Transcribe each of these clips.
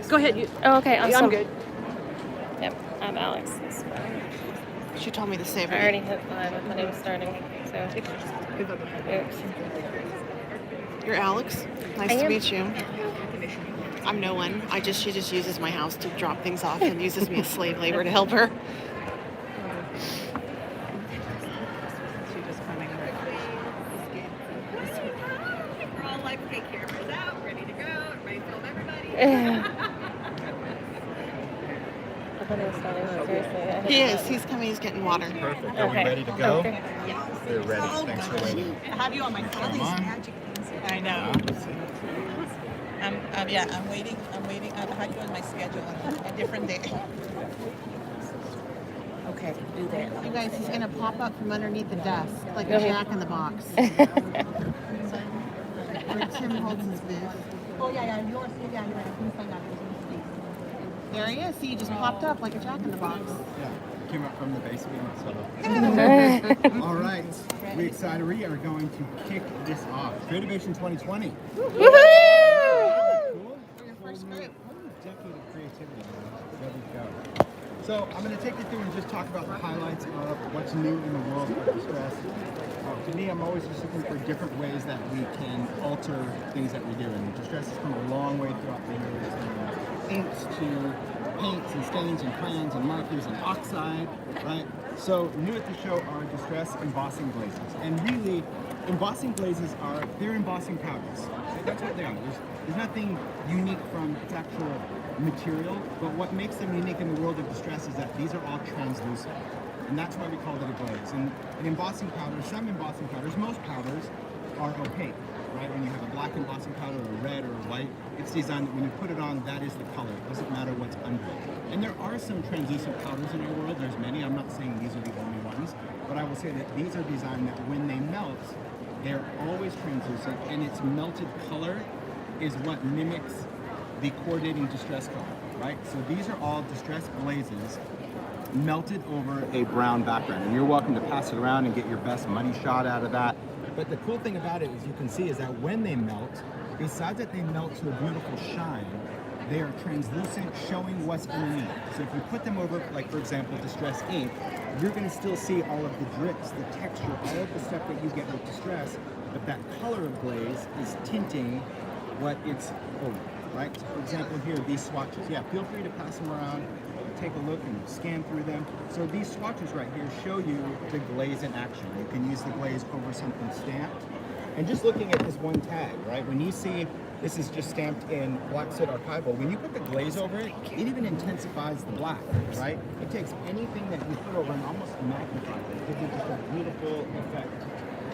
Go ahead. Oh, okay. I'm good. Yep, I'm Alex. She told me to save I it. already hit 5. I thought it was starting. So, oops. You're Alex. Nice I to am. meet you. I'm no one. She just uses my house to drop things off and uses me as slave labor to help her. We're all like, okay, camera's out, ready to go, ready to film everybody. I thought it was starting. Seriously. I hit He the is. button. He's coming. He's getting water. Perfect. Are we Okay. ready to go? Okay. We're ready. Thanks for waiting. I have you on my phone. Come on. I know. I'm waiting. I had you on my schedule on a different day. Okay, do that. You guys, he's gonna pop up from underneath the desk like a Okay. Jack in the Box. Or Tim Holtz's booth. Oh yeah, yours. Yeah, you're right. I'm find out. There he is. See, he just popped up like a Jack in the Box. Yeah, came up from the basement. So. All right, we excited. We are going to kick this off. Creativation 2020. Woohoo! Cool. First Whole group. new decade of creativity. Man. Ready to go. So I'm going to take you through and just talk about the highlights of what's new in the world of distress. To me, I'm always just looking for different ways that we can alter things that we do. And distress has come a long way throughout the years. From inks to paints and stains and crayons and markers and oxide, right? So new at the show are distress embossing glazes. And really, embossing glazes they're embossing powders. That's what they are. There's nothing unique from its actual material, but what makes them unique in the world of distress is that these are all translucent. And that's why we called it a glaze. And an embossing powder, some embossing powders, most powders are opaque, right? When you have a black embossing powder or a red or a white, it's designed that when you put it on, that is the color. It doesn't matter what's under it. And there are some translucent powders in our world. There's many. I'm not saying these are the only ones, but I will say that these are designed that when they melt, they're always translucent, and its melted color is what mimics the coordinating distress color, right? So these are all distress glazes melted over a brown background, and you're welcome to pass it around and get your best muddy shot out of that. But the cool thing about it, as you can see, is that when they melt, besides that they melt to a beautiful shine, they are translucent, showing what's underneath. So if you put them over, like for example, distress ink, you're going to still see all of the drips, the texture, all of the stuff that you get with distress, but that color of glaze is tinting what it's over, right? So for example here, these swatches, yeah, feel free to pass them around, take a look and scan through them. So these swatches right here show you the glaze in action. You can use the glaze over something stamped. And just looking at this one tag, right? When you see this is just stamped in black soot archival, when you put the glaze over it, it even intensifies the black, right? It takes anything that you put over and almost magnifies it. It gives you just that beautiful effect.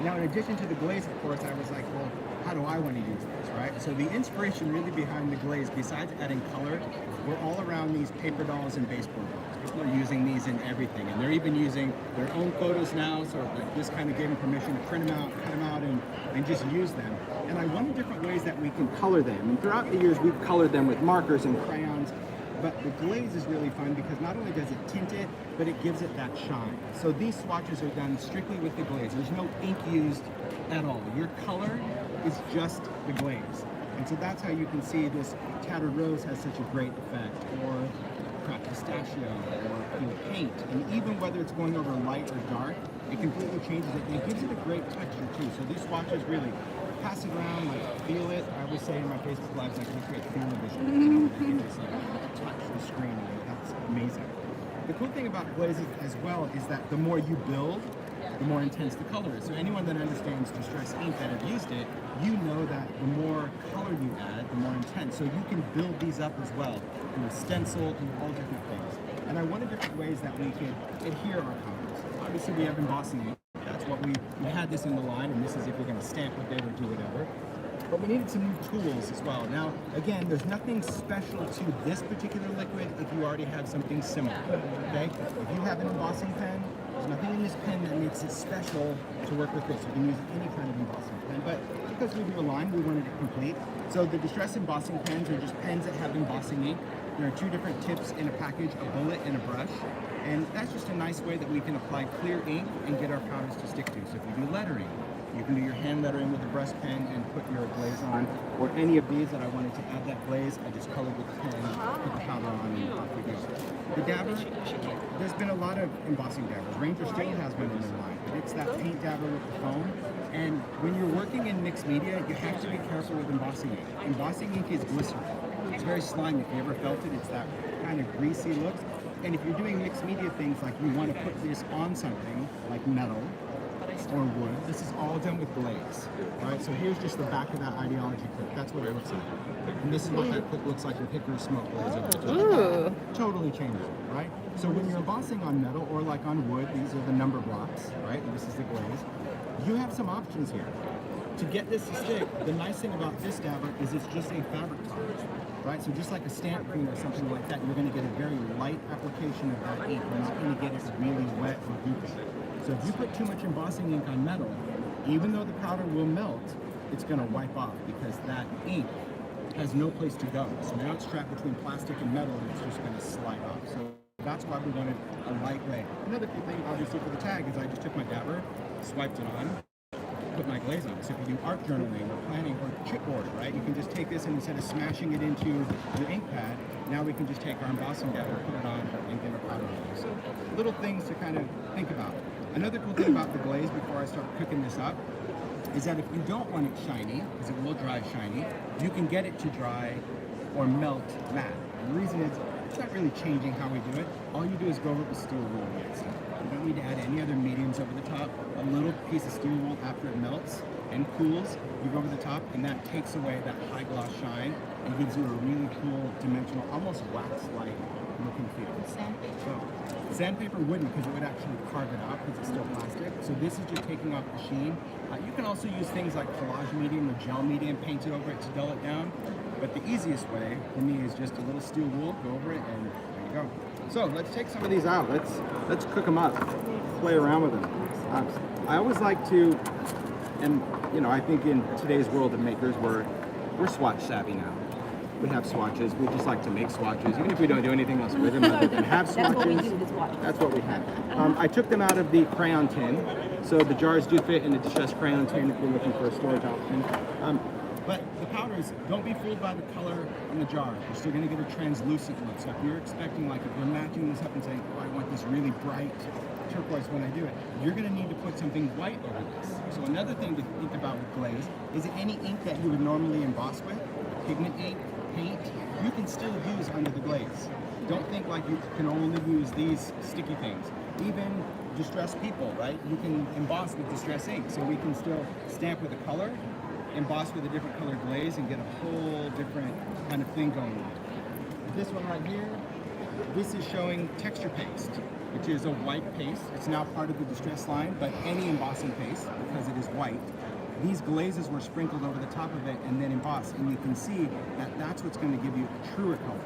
Now, in addition to the glaze, of course, I was like, well, how do I want to use this, right? So the inspiration really behind the glaze, besides adding color, we're all around these paper dolls and baseball dolls. People are using these in everything, and they're even using their own photos now, so like this kind of gave them permission to print them out, cut them out, and just use them. And I wanted different ways that we can color them. And throughout the years, we've colored them with markers and crayons, but the glaze is really fun because not only does it tint it, but it gives it that shine. So these swatches are done strictly with the glaze. There's no ink used at all. Your color is just the glaze. And so that's how you can see this tattered rose has such a great effect, or cracked pistachio, or paint. And even whether it's going over light or dark, it completely changes it. And it gives it a great texture too. So these swatches really pass it around, like feel it. I always say in my Facebook lives, like we create feel-o-vision. You just like touch the screen, and that's amazing. The cool thing about glazes as well is that the more you build, the more intense the color is. So anyone that understands distress ink that have used it, you know that the more color you add, the more intense. So you can build these up as well through a stencil and all different things. And I wanted different ways that we could adhere our colors. Obviously we have embossing ink. That's what we had this in the line, and this is if we're going to stamp with it or do whatever. But we needed some new tools as well. Now, again, there's nothing special to this particular liquid if you already have something similar, okay? If you have an embossing pen, there's nothing in this pen that makes it special to work with this. You can use any kind of embossing pen, but because we do a line, we wanted it complete. So the distress embossing pens are just pens that have embossing ink. There are two different tips in a package, a bullet and a brush. And that's just a nice way that we can apply clear ink and get our powders to stick to. So if you do lettering, You can do your hand lettering with a brush pen and put your glaze on, or any of these that I wanted to add that glaze, I just colored with the pen, put the powder on, and off we go. The dabber, there's been a lot of embossing dabbers. Ranger still has one in their line, but it's that paint dabber with the foam. And when you're working in mixed media, you have to be careful with embossing ink. Embossing ink is glycerin. It's very slimy. If you ever felt it, it's that kind of greasy look. And if you're doing mixed media things, like you want to put this on something like metal or wood, this is all done with glaze. Right? So here's just the back of that ideology clip. That's what it looks like. And this is what that clip looks like with hickory smoke glaze over the top. Ooh. Totally changes it, right? So when you're embossing on metal or like on wood, these are the number blocks, right? And this is the glaze. You have some options here. To get this to stick, the nice thing about this dabber is it's just a fabric top, right? So just like a stamp clean or something like that, you're going to get a very light application of that ink. You're not going to get it really wet or goopy. So if you put too much embossing ink on metal, even though the powder will melt, it's going to wipe off because that ink has no place to go. So now it's trapped between plastic and metal, and it's just going to slide off. So that's why we wanted a light way. Another cool thing, obviously, for the tag is I just took my dabber, swiped it on, put my glaze on. So if you do art journaling or planning or chipboard, right, you can just take this and instead of smashing it into your ink pad, now we can just take our embossing dabber, put it on, and get our powder on. So little things to kind of think about. Another cool thing about the glaze before I start cooking this up is that if you don't want it shiny, because it will dry shiny, you can get it to dry or melt matte. And the reason is it's not really changing how we do it. All you do is go over with steel wool. You don't need to add any other mediums over the top. A little piece of steel wool after it melts and cools, you go over the top, and that takes away that high gloss shine and gives you a really cool dimensional, almost wax-like looking feel. So, sandpaper wouldn't, because it would actually carve it out because it's still plastic. So this is just taking off the sheen. You can also use things like collage medium or gel medium, paint it over it to dull it down. But the easiest way for me is just a little steel wool, go over it, and there you go. So let's take some of these out. Let's cook them up, play around with them. I always like to, and you know, I think in today's world of makers, we're swatch savvy now. We have swatches. We just like to make swatches, even if we don't do anything else with them other than have swatches. That's what we do with swatches. That's what we have. I took them out of the crayon tin, so the jars do fit in the distressed crayon tin if you're looking for a storage option. But the powders, don't be fooled by the color on the jar. You're still going to get a translucent look. So if you're expecting, like, if you're matching this up and saying, oh, I want this really bright turquoise when I do it, you're going to need to put something white over this. So another thing to think about with glaze is any ink that you would normally emboss with, pigment ink, paint, you can still use under the glaze. Don't think like you can only use these sticky things. Even distressed people, right? You can emboss with distress ink. So we can still stamp with a color, emboss with a different color glaze, and get a whole different kind of thing going on. This one right here, this is showing texture paste, which is a white paste. It's now part of the distress line, but any embossing paste, because it is white, these glazes were sprinkled over the top of it and then embossed, and you can see that that's what's going to give you a truer color,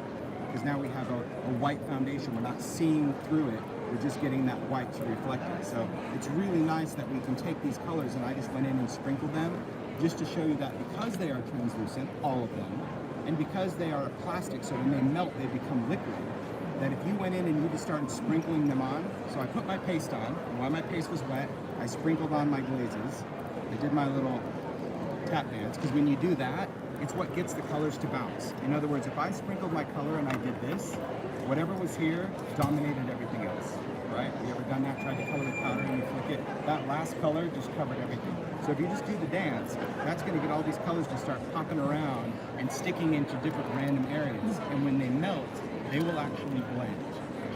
because now we have a white foundation. We're not seeing through it, we're just getting that white to reflect it. So it's really nice that we can take these colors, and I just went in and sprinkled them just to show you that because they are translucent, all of them, and because they are plastic, so when they melt, they become liquid, that if you went in and you just started sprinkling them on, so I put my paste on, and while my paste was wet, I sprinkled on my glazes. I did my little tap dance, because when you do that, it's what gets the colors to bounce. In other words, if I sprinkled my color and I did this, whatever was here dominated everything else, right? Have you ever done that? Tried to color with powder and you flick it? That last color just covered everything. So if you just do the dance, that's going to get all these colors to start popping around and sticking into different random areas. And when they melt, they will actually blend,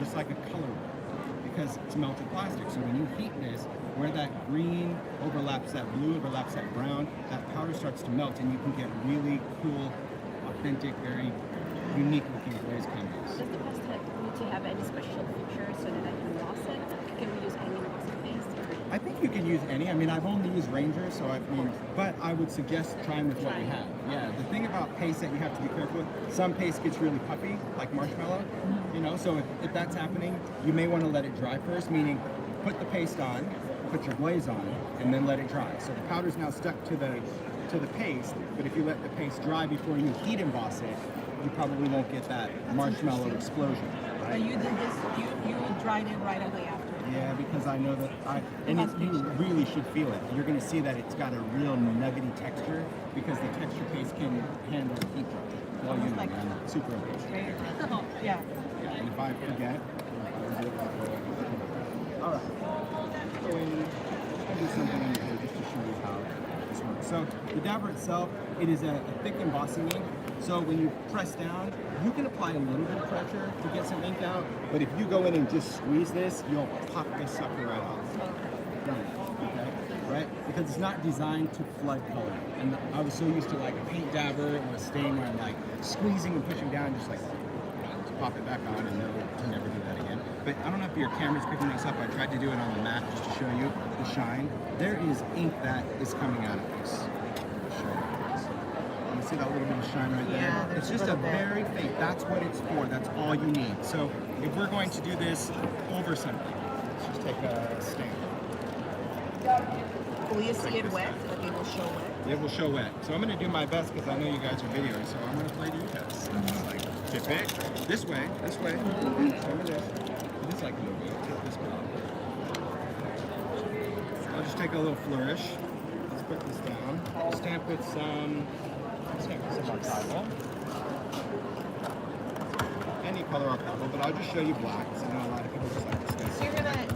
just like a color will, because it's melted plastic. So when you heat this, where that green overlaps that blue, overlaps that brown, that powder starts to melt, and you can get really cool, authentic, very unique looking glaze combos. Does the pasta need to have any special features so that I can emboss it? Can we use any embossing paste? I think you can use any. I mean, I've only used Ranger, so but I would suggest trying with what we have. Yeah, the thing about paste that you have to be careful with, some paste gets really puffy, like marshmallow, you know, so if that's happening, you may want to let it dry first, meaning put the paste on, put your glaze on, and then let it dry. So the powder's now stuck to the paste, but if you let the paste dry before you heat emboss it, you probably won't get that marshmallow explosion. But you did this, you dried it right away after. Yeah, because I know that you really should feel it. You're going to see that it's got a real nuggety texture because the texture paste can handle heat drop. Well, you know, Like- I'm super impatient. Yeah. Yeah, and if I forget, all right. So I'll do something in here just to show you how this works. So the dabber itself, it is a thick embossing ink. So when you press down, you can apply a little bit of pressure to get some ink out, but if you go in and just squeeze this, you'll pop this sucker right off. Done. Okay? Right? Because it's not designed to flood color. And I was so used to like a paint dabber or a stain where I'm like squeezing and pushing down, just like pop it back on and never do that again. But I don't know if your camera's picking this up. I tried to do it on the mat just to show you the shine. There is ink that is coming out of this. You see that little bit of shine right there? Yeah, It's there's just a a little bit. very faint. That's what it's for. That's all you need. So if we're going to do this over something, let's just take a stamp. Will you see it wet? Like it will show wet? It will show wet. So I'm going to do my best because I know you guys are videoing. So I'm going to play to you guys. Like, tip it this way, this way. Over this. This I can move it. Tip this way. I'll just take a little flourish. Let's put this down. Stamp with some archival. Any color archival, but I'll just show you black because I know a lot of people just like to So you're gonna,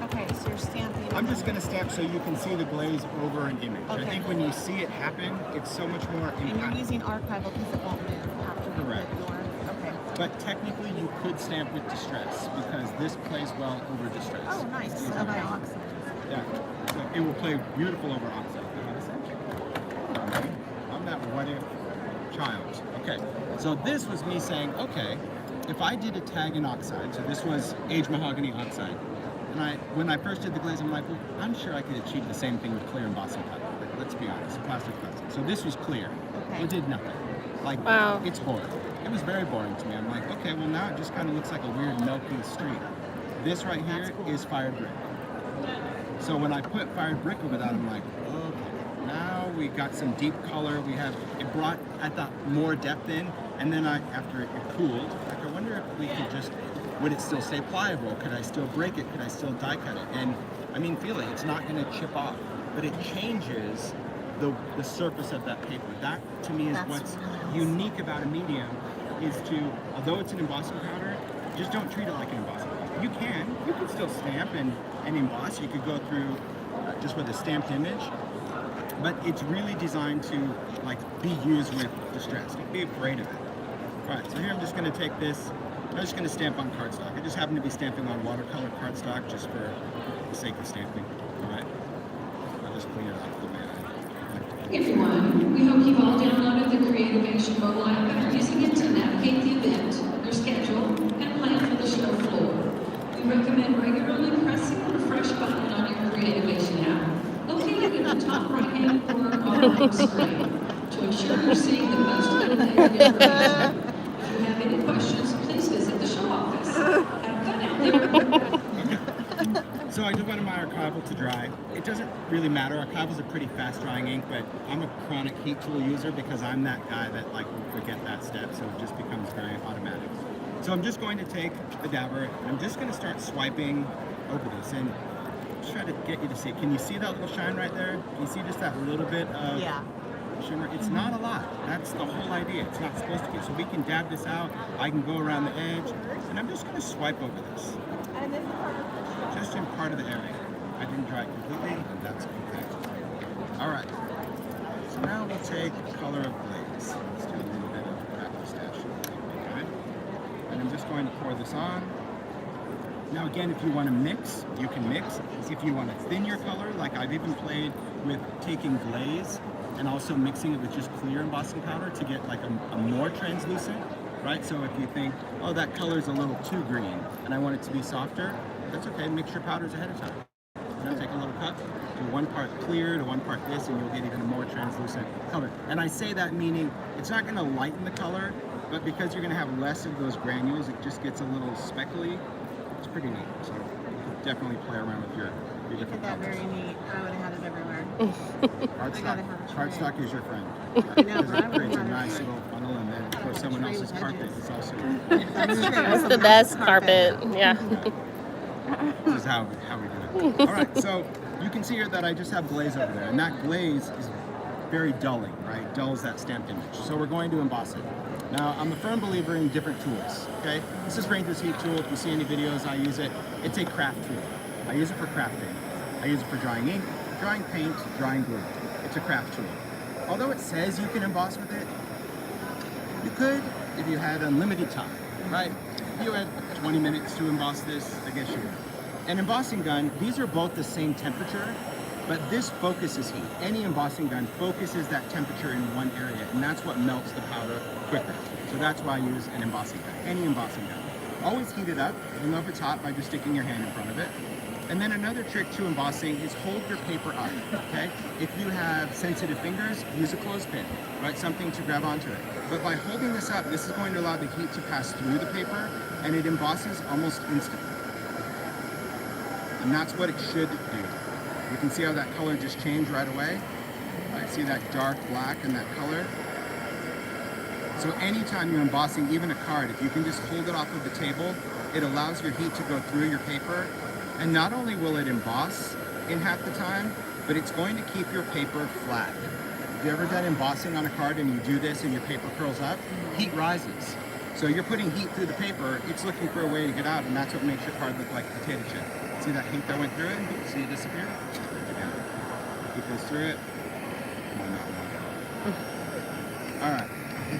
okay, so you're stamping. I'm just going to stamp so you can see the glaze over an image. I Okay. think when you see it happen, it's so much more And you're impactful. using archival because it won't move after you Correct. put your, okay. But technically, you could stamp with distress because this plays well over distress. Oh, nice. It's So easy. by oxide. Yeah. So it will play beautiful over oxide. Okay. I'm that what if child. Okay. So this was me saying, okay, if I did a tag in oxide, so this was aged mahogany oxide, and when I first did the glaze, I'm like, well, I'm sure I could achieve the same thing with clear embossing powder. Like, let's be honest, plastic plastic. So this was clear. Okay. It did nothing. Like, Wow. it's boring. It was very boring to me. I'm like, okay, well now it just kind of looks like a weird milky streak. This right here is fired brick. So when I put fired brick over that, I'm like, okay, now we got some deep color. It brought, I thought, more depth in. And then after it cooled, like, I wonder if we could would it still stay pliable? Could I still break it? Could I still die cut it? And I mean, feel it, it's not gonna chip off, but it changes the surface of that paper. That to me is That's what's really nice. unique about a medium, is although it's an embossing powder, just don't treat it like an embossing powder. You can still stamp and emboss. You could go through just with a stamped image, but it's really designed to like be used with distress. Don't be afraid of it. All right, so here I'm just going to take this. I'm just going to stamp on cardstock. I just happen to be stamping on watercolor cardstock just for the sake of stamping. All right, I'll just clean it up the way I like to. Hey everyone, we hope you've all downloaded the Creativation mobile app and are using it to navigate the event, your schedule, and plan for the show floor. We recommend regularly pressing the refresh button on your Creativation app, located in the top right-hand corner on the screen, to ensure you're seeing the most updated information. If you have any questions, please visit the show office. Have fun out there. So I just wanted my archival to dry. It doesn't really matter. Archival's a pretty fast drying ink, but I'm a chronic heat tool user because I'm that guy that like will forget that step, so it just becomes very automatic. So I'm just going to take the dabber and I'm just going to start swiping over this and just try to get you to see. Can you see that little shine right there? Can you see just that little bit of Yeah. shimmer? It's not a lot. That's the whole idea. It's not supposed to be. So we can dab this out. I can go around the edge and I'm just going to swipe over this. Just in part of the area. I didn't dry it completely, and that's okay. All right. So now we'll take color of glaze. Let's do a little bit of apple stash. Okay. And I'm just going to pour this on. Now again, if you want to mix, you can mix. If you want to thin your color, like I've even played with taking glaze and also mixing it with just clear embossing powder to get like a more translucent, right? So if you think, oh, that color is a little too green and I want it to be softer, that's okay, mix your powders ahead of time. Now take a little cup, do one part clear to one part this, and you'll get even a more translucent color. And I say that meaning it's not gonna lighten the color, but because you're gonna have less of those granules, it just gets a little speckly. It's pretty neat. So you can definitely play around with your You did different that colors. very neat. I would have had it everywhere. Cardstock, have a tray. cardstock is your friend. know, Because but I it would creates a have a nice tray. little funnel, and then for someone tray else's with carpet, edges. it's also. That's the best carpet. Yeah. This is how we do it. All right, so you can see here that I just have glaze over there, and that glaze is very dulling, right? Dulls that stamped image. So we're going to emboss it. Now, I'm a firm believer in different tools, okay? This is Ranger's Heat tool. If you see any videos, I use it. It's a craft tool. I use it for crafting. I use it for drying ink, drying paint, drying glue. It's a craft tool. Although it says you can emboss with it, you could if you had unlimited time, right? If you had 20 minutes to emboss this, I guess you would. An embossing gun, these are both the same temperature, but this focuses heat. Any embossing gun focuses that temperature in one area, and that's what melts the powder quicker. So that's why I use an embossing gun, any embossing gun. Always heat it up. You'll know if it's hot by just sticking your hand in front of it. And then another trick to embossing is hold your paper up, okay? If you have sensitive fingers, use a clothespin, right? Something to grab onto it. But by holding this up, this is going to allow the heat to pass through the paper, and it embosses almost instantly. And that's what it should do. You can see how that color just changed right away. Right? See that dark black and that color? So anytime you're embossing even a card, if you can just hold it off of the table, it allows your heat to go through your paper. And not only will it emboss in half the time, but it's going to keep your paper flat. Have you ever done embossing on a card and you do this and your paper curls up? Heat rises. So you're putting heat through the paper, it's looking for a way to get out, and that's what makes your card look like a potato chip. See that heat that went through it? See it disappear? Yeah. Heat goes through it. Come on, not one. All right.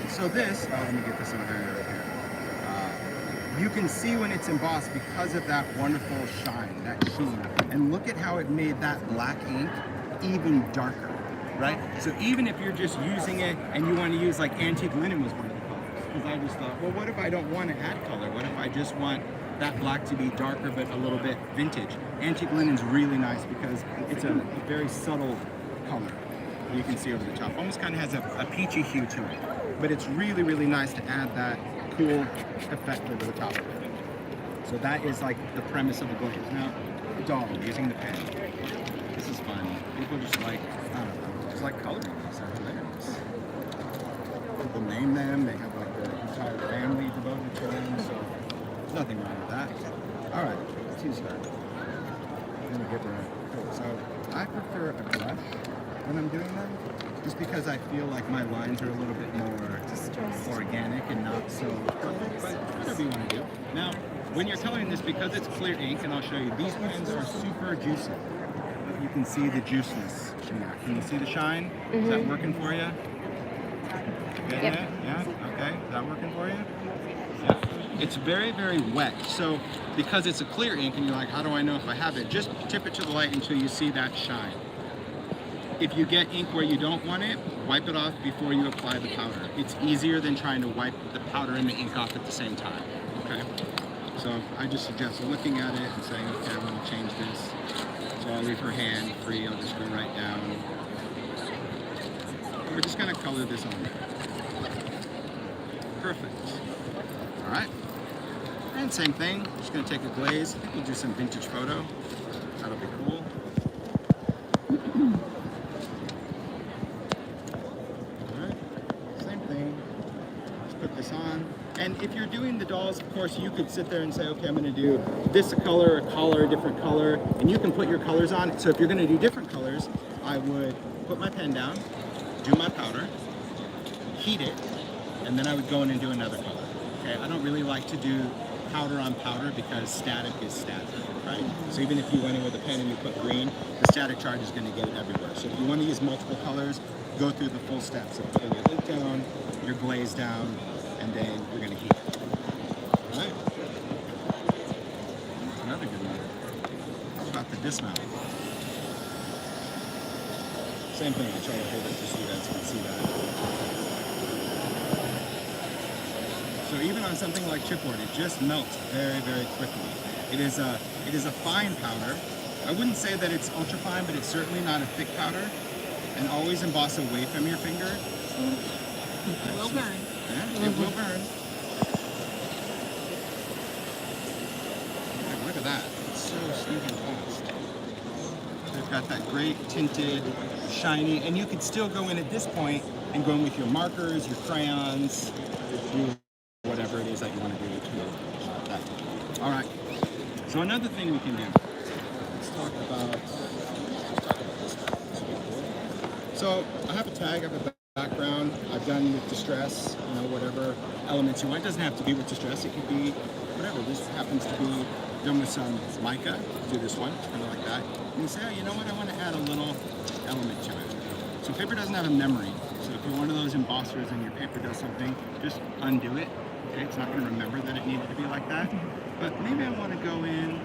So this, let me get this over here. You can see when it's embossed because of that wonderful shine, that sheen. And look at how it made that black ink even darker, right? So even if you're just using it and you want to use, like, antique linen was one of the colors. Because I just thought, well, what if I don't want to add color? What if I just want that black to be darker but a little bit vintage? Antique linen's really nice because it's a very subtle color. You can see over the top. Almost kind of has a peachy hue to it. But it's really, really nice to add that cool effect over the top of it. So that is like the premise of the glaze. Now, the doll, using the pen. This is fun. People just like, I don't know, just like coloring these. They're hilarious. People name them. They have like their entire family devoted to them. So there's nothing wrong with that. All right, let's use her. Let me get her. So I prefer a brush when I'm doing them, just because I feel like my lines are a little bit more organic and not so perfect, but whatever you want to do. Now, when you're coloring this, because it's clear ink, and I'll show you, these pens are super juicy. You can see the juiceness in there. Can you see the shine? Is that working for you? Getting it? Yeah? Okay. Is that working for you? Yeah. It's very, very wet. So because it's a clear ink and you're like, how do I know if I have it? Just tip it to the light until you see that shine. If you get ink where you don't want it, wipe it off before you apply the powder. It's easier than trying to wipe the powder and the ink off at the same time, okay? So I just suggest looking at it and saying, okay, I want to change this. So I'll leave her hand free, I'll just go right down. We're just gonna color this on. Perfect. All right. And same thing, just gonna take a glaze. I think we'll do some vintage photo. That'll be cool. And if you're doing the dolls, of course, you could sit there and say, okay, I'm going to do this color, a different color, and you can put your colors on it. So if you're going to do different colors, I would put my pen down, do my powder, heat it, and then I would go in and do another color. Okay, I don't really like to do powder on powder because static is static, right? So even if you went in with a pen and you put green, the static charge is going to get it everywhere. So if you want to use multiple colors, go through the full steps of putting your lid down, your glaze down, and then we're going to heat it. All right. That's another good one. How about the dismount? Same thing. I try to hold it just so you guys can see that. So even on something like chipboard, it just melts very, very quickly. It is a fine powder. I wouldn't say that it's ultra fine, but it's certainly not a thick powder. And always emboss away from your finger. It will burn. Yeah, it will burn. Look at that. It's so stinking fast. They've got that great tinted, shiny, and you could still go in at this point and go in with your markers, your crayons, whatever it is that you want to do to that. All right. So another thing we can do, let's talk about this one. This will be cool. So I have a tag, I have a background, I've done with distress, you know, whatever elements you want. It doesn't have to be with distress, it could be whatever. This happens to be done with some mica. Do this one, kind of like that. And you say, oh, you know what, I want to add a little element to it. So paper doesn't have a memory. So if you're one of those embossers and your paper does something, just undo it. Okay, it's not going to remember that it needed to be like that. But maybe I want to go in,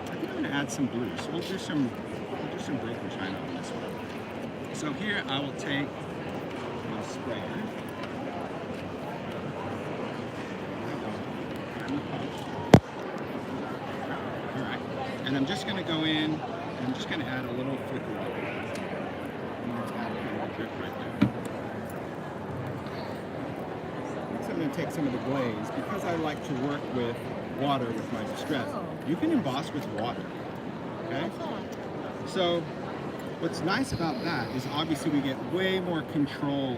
I think I'm going to add some blue. So we'll do some broken china on this one. So here I will take my sprayer. Alright, and I'm just going to go in and I'm just going to add a little flicker of it. I'm going to add kind of a drip right there. Next I'm going to take some of the glaze. Because I like to work with water with my distress, you can emboss with water. Okay? So what's nice about that is obviously we get way more control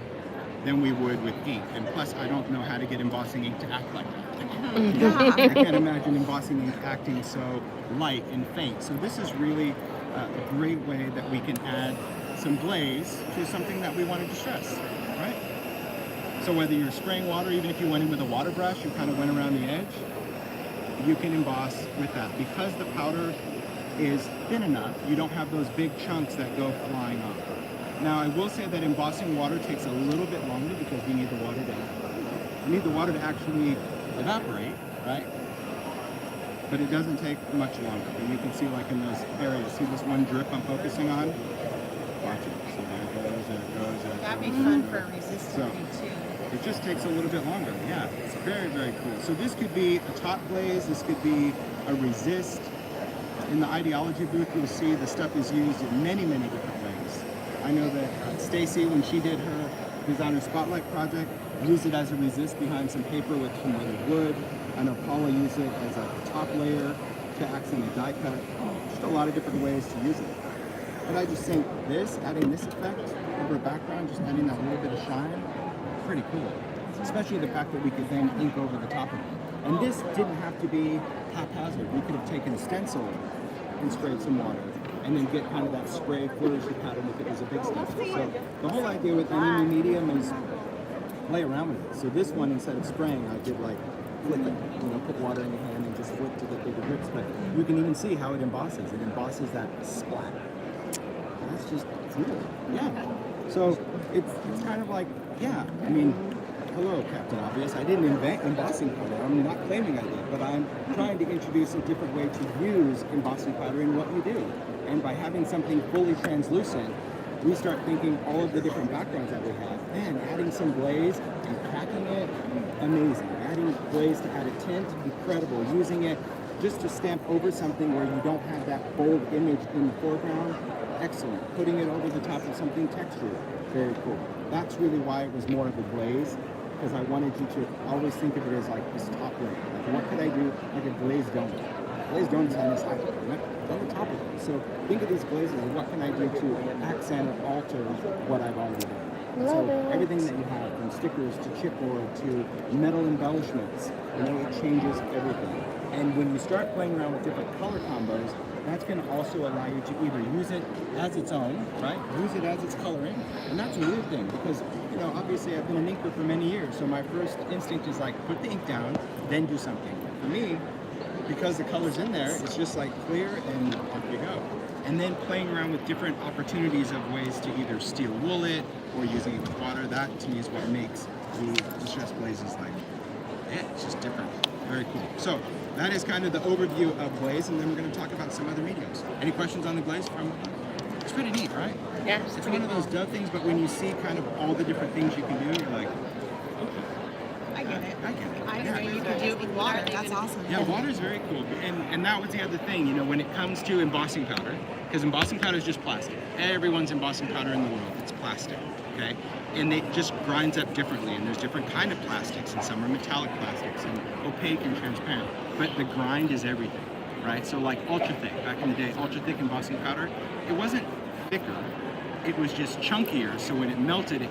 than we would with ink. And plus I don't know how to get embossing ink to act like that. I can't imagine embossing ink acting so light and faint. So this is really a great way that we can add some glaze to something that we want to distress, right? So whether you're spraying water, even if you went in with a water brush, you kind of went around the edge, you can emboss with that. Because the powder is thin enough, you don't have those big chunks that go flying off. Now I will say that embossing water takes a little bit longer because we need the water to actually evaporate, right? But it doesn't take much longer. And you can see like in those areas, see this one drip I'm focusing on? Watch it. So there it goes, there it goes, there it goes. That'd be fun for a resistant So, too. it just takes a little bit longer. Yeah, it's very, very cool. So this could be a top glaze, this could be a resist. In the ideology booth, you'll see the stuff is used in many, many different ways. I know that Stacy, when she did her designer spotlight project, used it as a resist behind some paper with some weathered wood. I know Paula used it as a top layer to accent a die cut. Just a lot of different ways to use it. But I just think this, adding this effect over a background, just adding that little bit of shine, pretty cool. Especially the fact that we could then ink over the top of it. And this didn't have to be haphazard. We could have taken a stencil and sprayed some water and then get kind of that spray flourishy pattern if it was a big stencil. So the whole idea with any new medium is play around with it. So this one, instead of spraying, I did like flick it, you know, put water in your hand and just flick to the bigger drips. But you can even see how it embosses. It embosses that splat. That's just cool. Yeah. So it's kind of like, yeah, I mean, hello, Captain Obvious. I didn't invent embossing powder. I'm not claiming I did, but I'm trying to introduce a different way to use embossing powder in what we do. And by having something fully translucent, we start thinking all of the different backgrounds that we have. And adding some glaze and cracking it, amazing. Adding glaze to add a tint, incredible. Using it just to stamp over something where you don't have that bold image in the foreground, excellent. Putting it over the top of something textured, very cool. That's really why it was more of a glaze, because I wanted you to always think of it as like this top layer. Like what could I do like a glazed donut? Glazed donut's on this side, on the top of it. So think of these glazes and what can I do to accent or alter what I've already done. So everything that you have, from stickers to chipboard to metal embellishments, you know, it changes everything. And when you start playing around with different color combos, that's going to also allow you to either use it as its own, right? Use it as its coloring. And that's a weird thing because, you know, obviously I've been an inker for many years. So my first instinct is like, put the ink down, then do something. For me, because the color's in there, it's just like clear and off you go. And then playing around with different opportunities of ways to either steel wool it or using it with water, that to me is what makes the distress glazes like, yeah, it's just different. Very cool. So that is kind of the overview of glaze, and then we're going to talk about some other mediums. Any questions on the glaze from? It's pretty neat, right? Yeah, It's one of those dove things, but when you see kind of all the different things you can do, you're like, okay. I get it. I get it. I Yeah. know you can do it with water. That's awesome. Yeah, water is very cool. And that was the other thing, you know, when it comes to embossing powder, because embossing powder is just plastic. Everyone's embossing powder in the world, it's plastic, okay? And it just grinds up differently, and there's different kind of plastics, and some are metallic plastics, and opaque and transparent. But the grind is everything, right? So like ultra thick, back in the day, ultra thick embossing powder, it wasn't thicker, it was just chunkier, so when it melted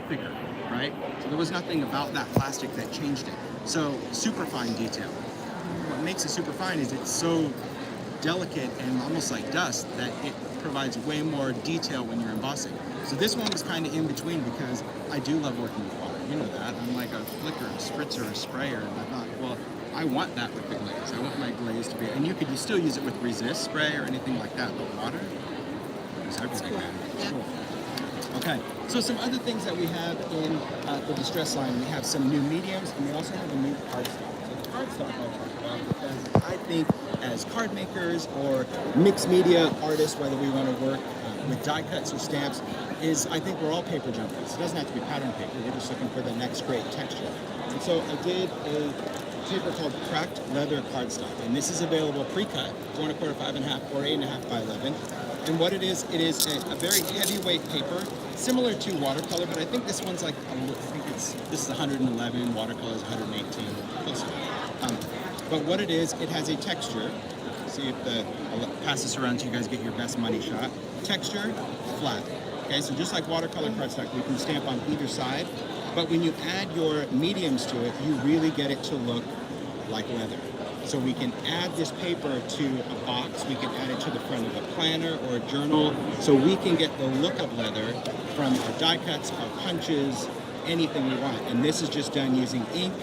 thicker, right? So there was nothing about that plastic that changed it. So super fine detail. What makes it super fine is it's so delicate and almost like dust that it provides way more detail when you're embossing. So this one was kind of in between because I do love working with water. You know that. I'm like a flicker, a spritzer, a sprayer, and I thought, well, I want that with the glaze. I want my glaze to be, and you still use it with resist spray or anything like that, but water is everything, man. It's cool. Okay, so some other things that we have in the distress line, we have some new mediums, and we also have a new cardstock. So the cardstock I'll talk about because I think as card makers or mixed media artists, whether we want to work with die cuts or stamps, I think we're all paper junkies. It doesn't have to be pattern paper. We're just looking for the next great texture. And so I did a paper called Cracked Leather Cardstock, and this is available pre-cut, 4 1/4, 5 1/2, or 8 1/2 by 11. And what it is a very heavyweight paper, similar to watercolor, but I think this one's like, this is 111, watercolor is 118, close enough. But what it is, it has a texture. See if I'll pass this around so you guys get your best money shot. Texture, flat. Okay, so just like watercolor cardstock, we can stamp on either side, but when you add your mediums to it, you really get it to look like leather. So we can add this paper to a box, we can add it to the front of a planner or a journal, so we can get the look of leather from our die cuts, our punches, anything we want. And this is just done using ink,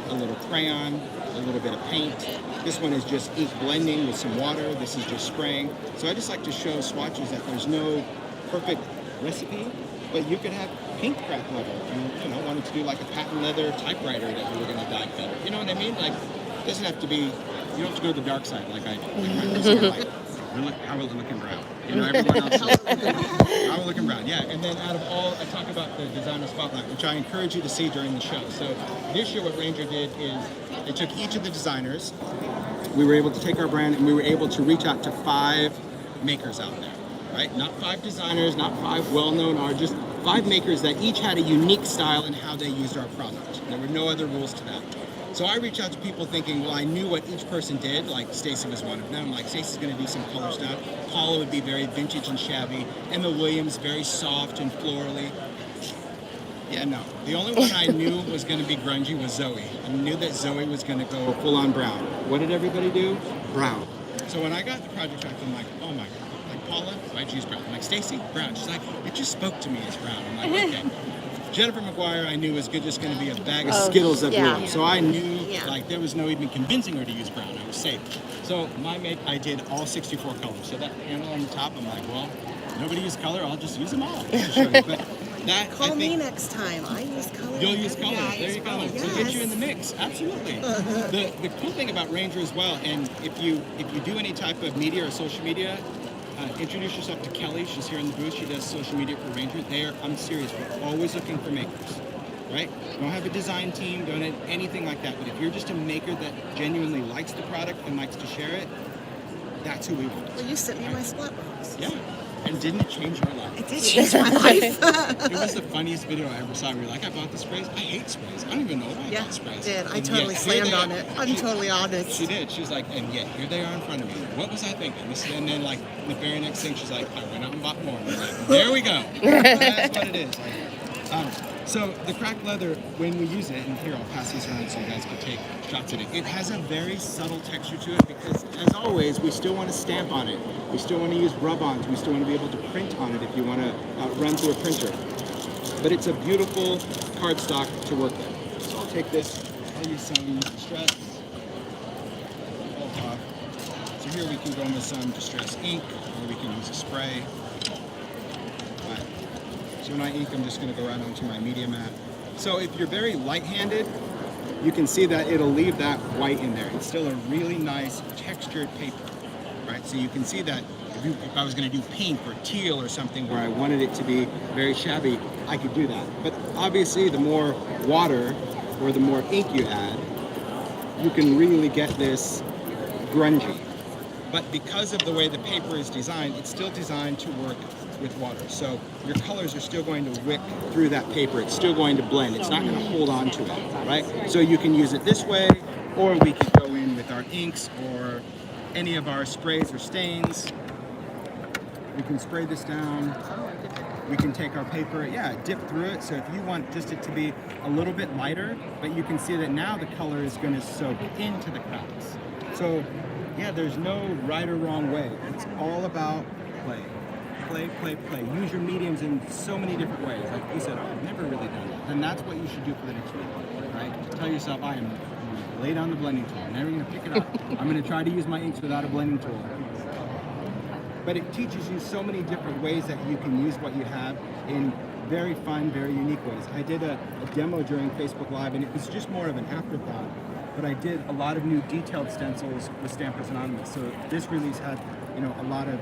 a little crayon, a little bit of paint. This one is just ink blending with some water. This is just spraying. So I just like to show swatches that there's no perfect recipe, but you could have pink cracked leather if you wanted to do like a patent leather typewriter that you were going to die cut. You know what I mean? Like, it doesn't have to be, you don't have to go to the dark side like I do. Like my wrists are like, how are we looking brown? You know, everyone else is, how are we looking brown? Yeah, and then out of all, I talk about the designer spotlight, which I encourage you to see during the show. So this year what Ranger did is they took each of the designers, we were able to take our brand and we were able to reach out to 5 makers out there, right? Not 5 designers, not 5 well-known artists, just 5 makers that each had a unique style in how they used our product. There were no other rules to that. So I reached out to people thinking, well, I knew what each person did, like Stacy was one of them. Like Stacy's gonna do some color stuff. Paula would be very vintage and shabby. Emma Williams, very soft and florally. Yeah, no. The only one I knew was gonna be grungy was Zoe. I knew that Zoe was gonna go full on brown. What did everybody do? Brown. So when I got the project back, I'm like, oh my God. Like Paula, why'd you use brown? I'm like, Stacy, brown. She's like, it just spoke to me as brown. I'm like, okay. Jennifer McGuire, I knew was just going to be a bag of Skittles of blue. So I knew, like, there was no even convincing her to use brown. I was safe. So I did all 64 colors. So that panel on the top, I'm like, well, nobody used color. I'll just use them all. But that, Call me next time. I use color. You'll use color. There you go. Yes. We'll get you in the mix. Absolutely. The cool thing about Ranger as well, and if you do any type of media or social media, introduce yourself to Kelly. She's here in the booth. She does social media for Ranger. I'm serious. We're always looking for makers, right? Don't have a design team. Don't have anything like that. But if you're just a maker that genuinely likes the product and likes to share it, that's who we want. Well, you sent me my spot box. Yeah. And didn't it change your life? It did change my life. It was the funniest video I ever saw. We were like, I bought the sprays. I hate sprays. I don't even know why I bought sprays. Yeah, I And totally yet, slammed on it. I'm totally honest. She did. She was like, and yet here they are in front of me. What was I thinking? And then like the very next thing, she's like, I went out and bought more. And I was like, there we go. That's what it is. So the cracked leather, when we use it, and here I'll pass this around so you guys can take shots at it. It has a very subtle texture to it because, as always, we still want to stamp on it. We still want to use rub-ons. We still want to be able to print on it if you want to run through a printer. But it's a beautiful cardstock to work with. So I'll take this. I'll use some distress. So here we can go with some distress ink, or we can use a spray. So my ink, I'm just going to go right onto my media mat. So if you're very light-handed, you can see that it'll leave that white in there. It's still a really nice textured paper, right? So you can see that if I was going to do pink or teal or something where I wanted it to be very shabby, I could do that. But obviously, the more water or the more ink you add, you can really get this grungy. But because of the way the paper is designed, it's still designed to work with water. So your colors are still going to wick through that paper. It's still going to blend. It's not going to hold on to it, right? So you can use it this way, or we could go in with our inks or any of our sprays or stains. We can spray this down. We can take our paper, dip through it. So if you want just it to be a little bit lighter, but you can see that now the color is going to soak into the cracks. So, yeah, there's no right or wrong way. It's all about play. Play, play, play. Use your mediums in so many different ways. Like you said, oh, I've never really done that. Then that's what you should do for the next week, right? Tell yourself, I'm going to lay down the blending tool. I'm never going to pick it up. I'm going to try to use my inks without a blending tool. But it teaches you so many different ways that you can use what you have in very fun, very unique ways. I did a demo during Facebook Live, and it was just more of an afterthought. But I did a lot of new detailed stencils with Stampers Anonymous. So this release had, a lot of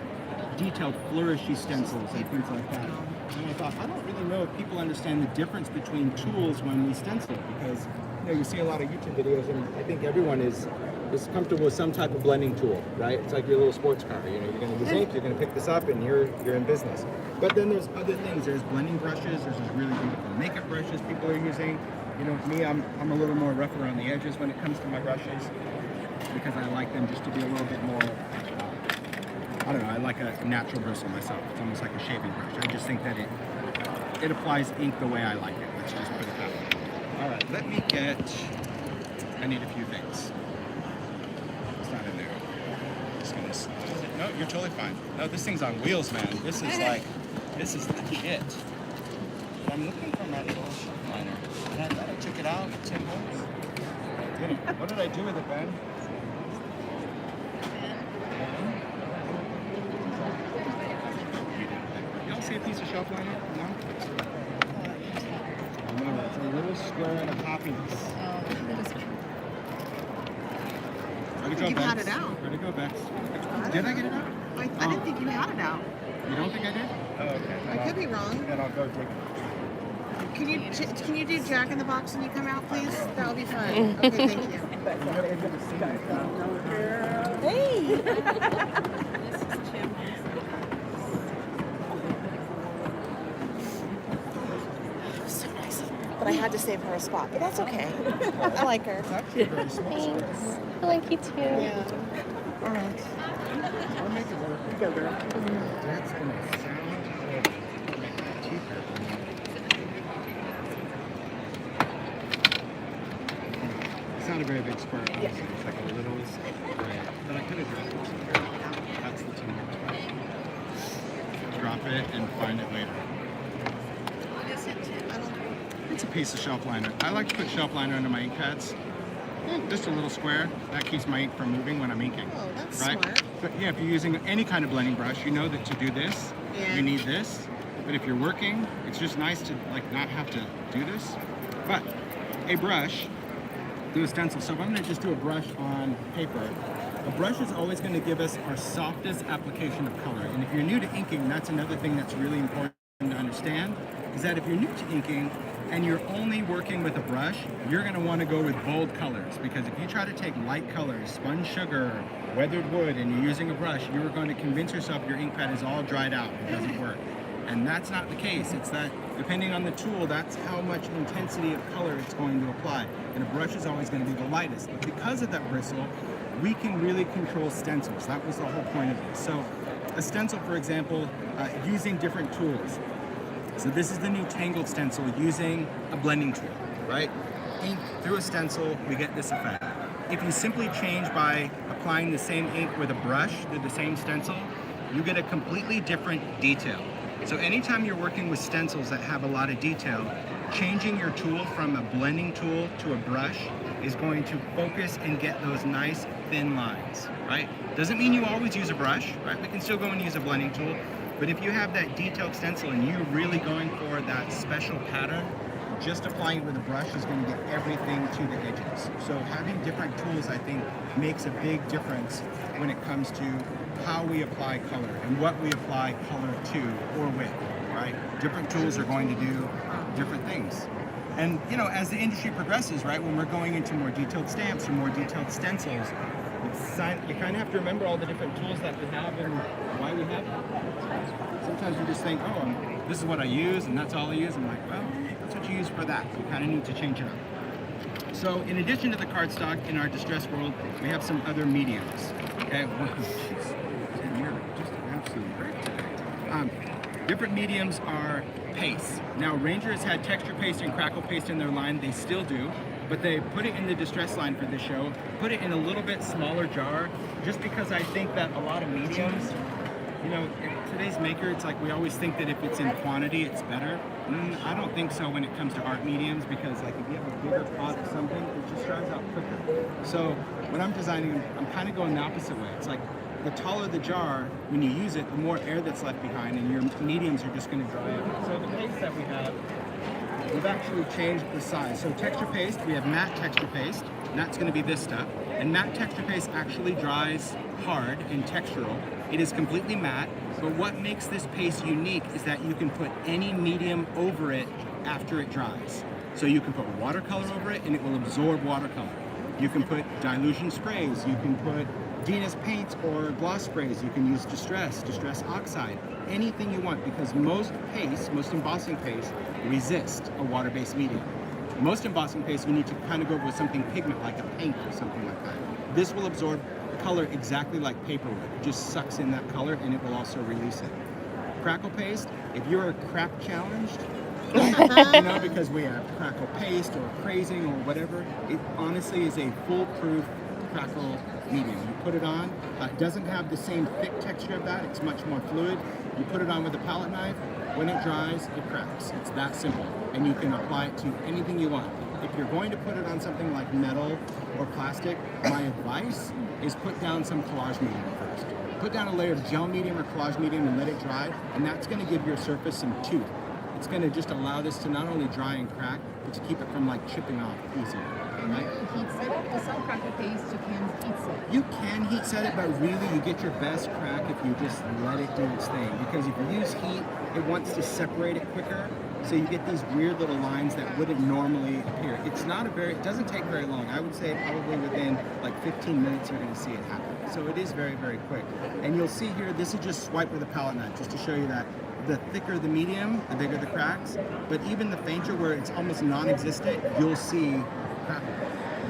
detailed flourishy stencils and things like that. And I thought, I don't really know if people understand the difference between tools when we stencil, because you see a lot of YouTube videos, and I think everyone is comfortable with some type of blending tool, right? It's like your little sports car. You're going to use ink, you're going to pick this up, and you're in business. But then there's other things. There's blending brushes. There's these really beautiful makeup brushes people are using. Me, I'm a little more rough around the edges when it comes to my brushes, because I like them just to be a little bit more. I don't know. I like a natural bristle myself. It's almost like a shaving brush. I just think that it applies ink the way I like it. Let's just put it that way. All right. Let me get. I need a few things. It's not in there. Just gonna. No, you're totally fine. No, this thing's on wheels, man. This is legit. I'm looking for my little sharp liner, and I thought I took it out at Tim Holtz. What did I do with it, Ben? Y'all see a piece of shelf liner? No? No, it's a little square and a happiness. Ready to go, You Bex? had it out. Ready to go, Bex? Did I get it out? I didn't think you had it out. You don't think I did? Oh, okay. I could be wrong. Then I'll go take it. Can you do Jack in the Box when you come out, please? That would be fun. Okay, thank you. Hey! This is Tim Holtz. So nice of her. But I had to save her a spot. But that's okay. I like her. It's actually very small square. I like you too. Yeah. All right. I'll make it work. That's gonna sound good. Make it cheaper. It's not a very big square. Yeah. It's like a little square. But I could have dropped it somewhere. That's the Tim Holtz brush. Drop it and find it later. It's a piece of shelf liner. I like to put shelf liner under my ink pads. Just a little square. That keeps my ink from moving when I'm inking. Oh, that's right? smart. But yeah, if you're using any kind of blending brush, you know that to do this, Yeah. you need this. But if you're working, it's just nice to not have to do this. But a brush, do a stencil. So if I'm going to just do a brush on paper, a brush is always going to give us our softest application of color. And if you're new to inking, that's another thing that's really important to understand, is that if you're new to inking, and you're only working with a brush, you're going to want to go with bold colors, because if you try to take light colors, spun sugar, weathered wood, and you're using a brush, you're going to convince yourself your ink pad is all dried out. It doesn't work. And that's not the case. It's that depending on the tool, that's how much intensity of color it's going to apply. And a brush is always going to be the lightest. But because of that bristle, we can really control stencils. That was the whole point of this. So a stencil, for example, using different tools. So this is the new Tangled stencil using a blending tool, right? Ink through a stencil, we get this effect. If you simply change by applying the same ink with a brush to the same stencil, you get a completely different detail. So anytime you're working with stencils that have a lot of detail, changing your tool from a blending tool to a brush is going to focus and get those nice thin lines, right? Doesn't mean you always use a brush, right? We can still go and use a blending tool. But if you have that detailed stencil and you're really going for that special pattern, just applying it with a brush is going to get everything to the edges. So having different tools, I think, makes a big difference when it comes to how we apply color and what we apply color to or with, right? Different tools are going to do different things. And, as the industry progresses, right, when we're going into more detailed stamps or more detailed stencils, you kind of have to remember all the different tools that we have and why we have them. Sometimes you just think, oh, this is what I use and that's all I use. I'm like, well, that's what you use for that. You kind of need to change it up. So in addition to the cardstock, in our distress world, we have some other mediums. Okay, you're just absolutely great today. Different mediums are paste. Now, Ranger has had texture paste and crackle paste in their line. They still do. but they put it in the distress line for this show, put it in a little bit smaller jar, just because I think that a lot of mediums, you know, in today's maker, it's like we always think that if it's in quantity, it's better. I don't think so when it comes to art mediums, because like if you have a bigger pot of something, it just dries out quicker. So when I'm designing, I'm kind of going the opposite way. It's like the taller the jar, when you use it, the more air that's left behind, and your mediums are just going to dry out. So the paste that we have, we've actually changed the size. So texture paste, we have matte texture paste, and that's going to be this stuff. And matte texture paste actually dries hard and textural. It is completely matte, but what makes this paste unique is that you can put any medium over it after it dries. So you can put watercolor over it and it will absorb watercolor. You can put dilution sprays, you can put Dina's paints or gloss sprays, you can use distress oxide, anything you want, because most paste, most embossing paste, resist a water-based medium. Most embossing paste, you need to kind of go with something pigment, like a paint or something like that. This will absorb color exactly like paper would. It just sucks in that color and it will also release it. Crackle paste, if you're a crack challenged, you know, because we have crackle paste or crazing or whatever, it honestly is a foolproof crackle medium. You put it on, it doesn't have the same thick texture of that, it's much more fluid. You put it on with a palette knife, when it dries, it cracks. It's that simple. And you can apply it to anything you want. If you're going to put it on something like metal or plastic, my advice is put down some collage medium first. Put down a layer of gel medium or collage medium and let it dry, and that's going to give your surface some tooth. It's going to just allow this to not only dry and crack, but to keep it from like chipping off easier. Right? Heat set it. The some crackle paste you can heat set it. You can heat set it, but really you get your best crack if you just let it do its thing. Because if you use heat, it wants to separate it quicker. So you get these weird little lines that wouldn't normally appear. It doesn't take very long. I would say probably within like 15 minutes you're going to see it happen. So it is very, very quick. And you'll see here, this is just swipe with a palette knife, just to show you that the thicker the medium, the bigger the cracks. But even the fainter, where it's almost non-existent, you'll see crackle.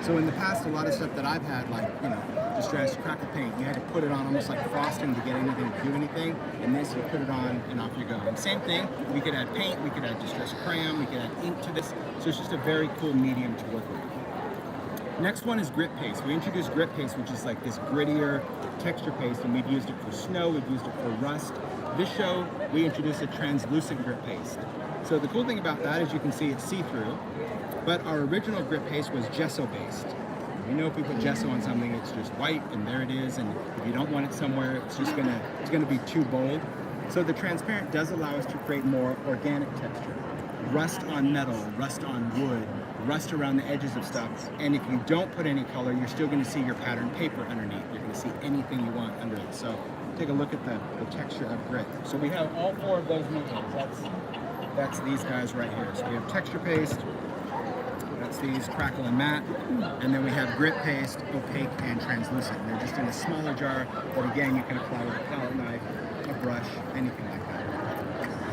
So in the past, a lot of stuff that I've had, like, you know, distressed crackle paint, you had to put it on almost like frosting to get anything to do anything. And this, you put it on and off you go. And same thing, we could add paint, we could add distressed crayon, we could add ink to this. So it's just a very cool medium to work with. Next one is grit paste. We introduced grit paste, which is like this grittier texture paste, and we've used it for snow, we've used it for rust. This show, we introduced a translucent grit paste. So the cool thing about that is you can see it's see-through, but our original grit paste was gesso-based. You know, if we put gesso on something, it's just white, and there it is, and if you don't want it somewhere, it's gonna be too bold. So the transparent does allow us to create more organic texture. Rust on metal, rust on wood, rust around the edges of stuff, and if you don't put any color, you're still gonna see your patterned paper underneath. You're gonna see anything you want under it. So take a look at the texture of grit. So we have all four of those mediums. That's these guys right here. So we have texture paste, that's these crackle and matte, and then we have grit paste, opaque and translucent. They're just in a smaller jar, but again, you can apply with a palette knife, a brush, anything like that.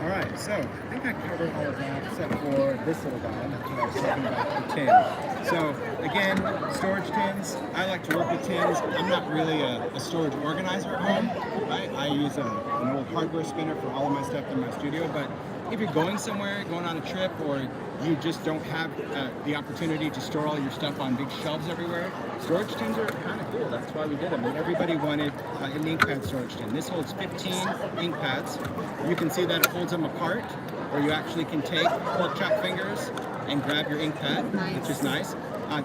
All right, so I think I covered all of that except for this little guy. That's what I was talking about, the tin. So again, storage tins. I like to work with tins. I'm not really a storage organizer at home, right? I use an old hardware spinner for all of my stuff in my studio, but if you're going somewhere, going on a trip, or you just don't have the opportunity to store all your stuff on big shelves everywhere, storage tins are kind of cool. That's why we did them. And everybody wanted an ink pad storage tin. This holds 15 ink pads. You can see that it holds them apart, or you actually can take pork chop fingers and grab your ink pad, which is nice.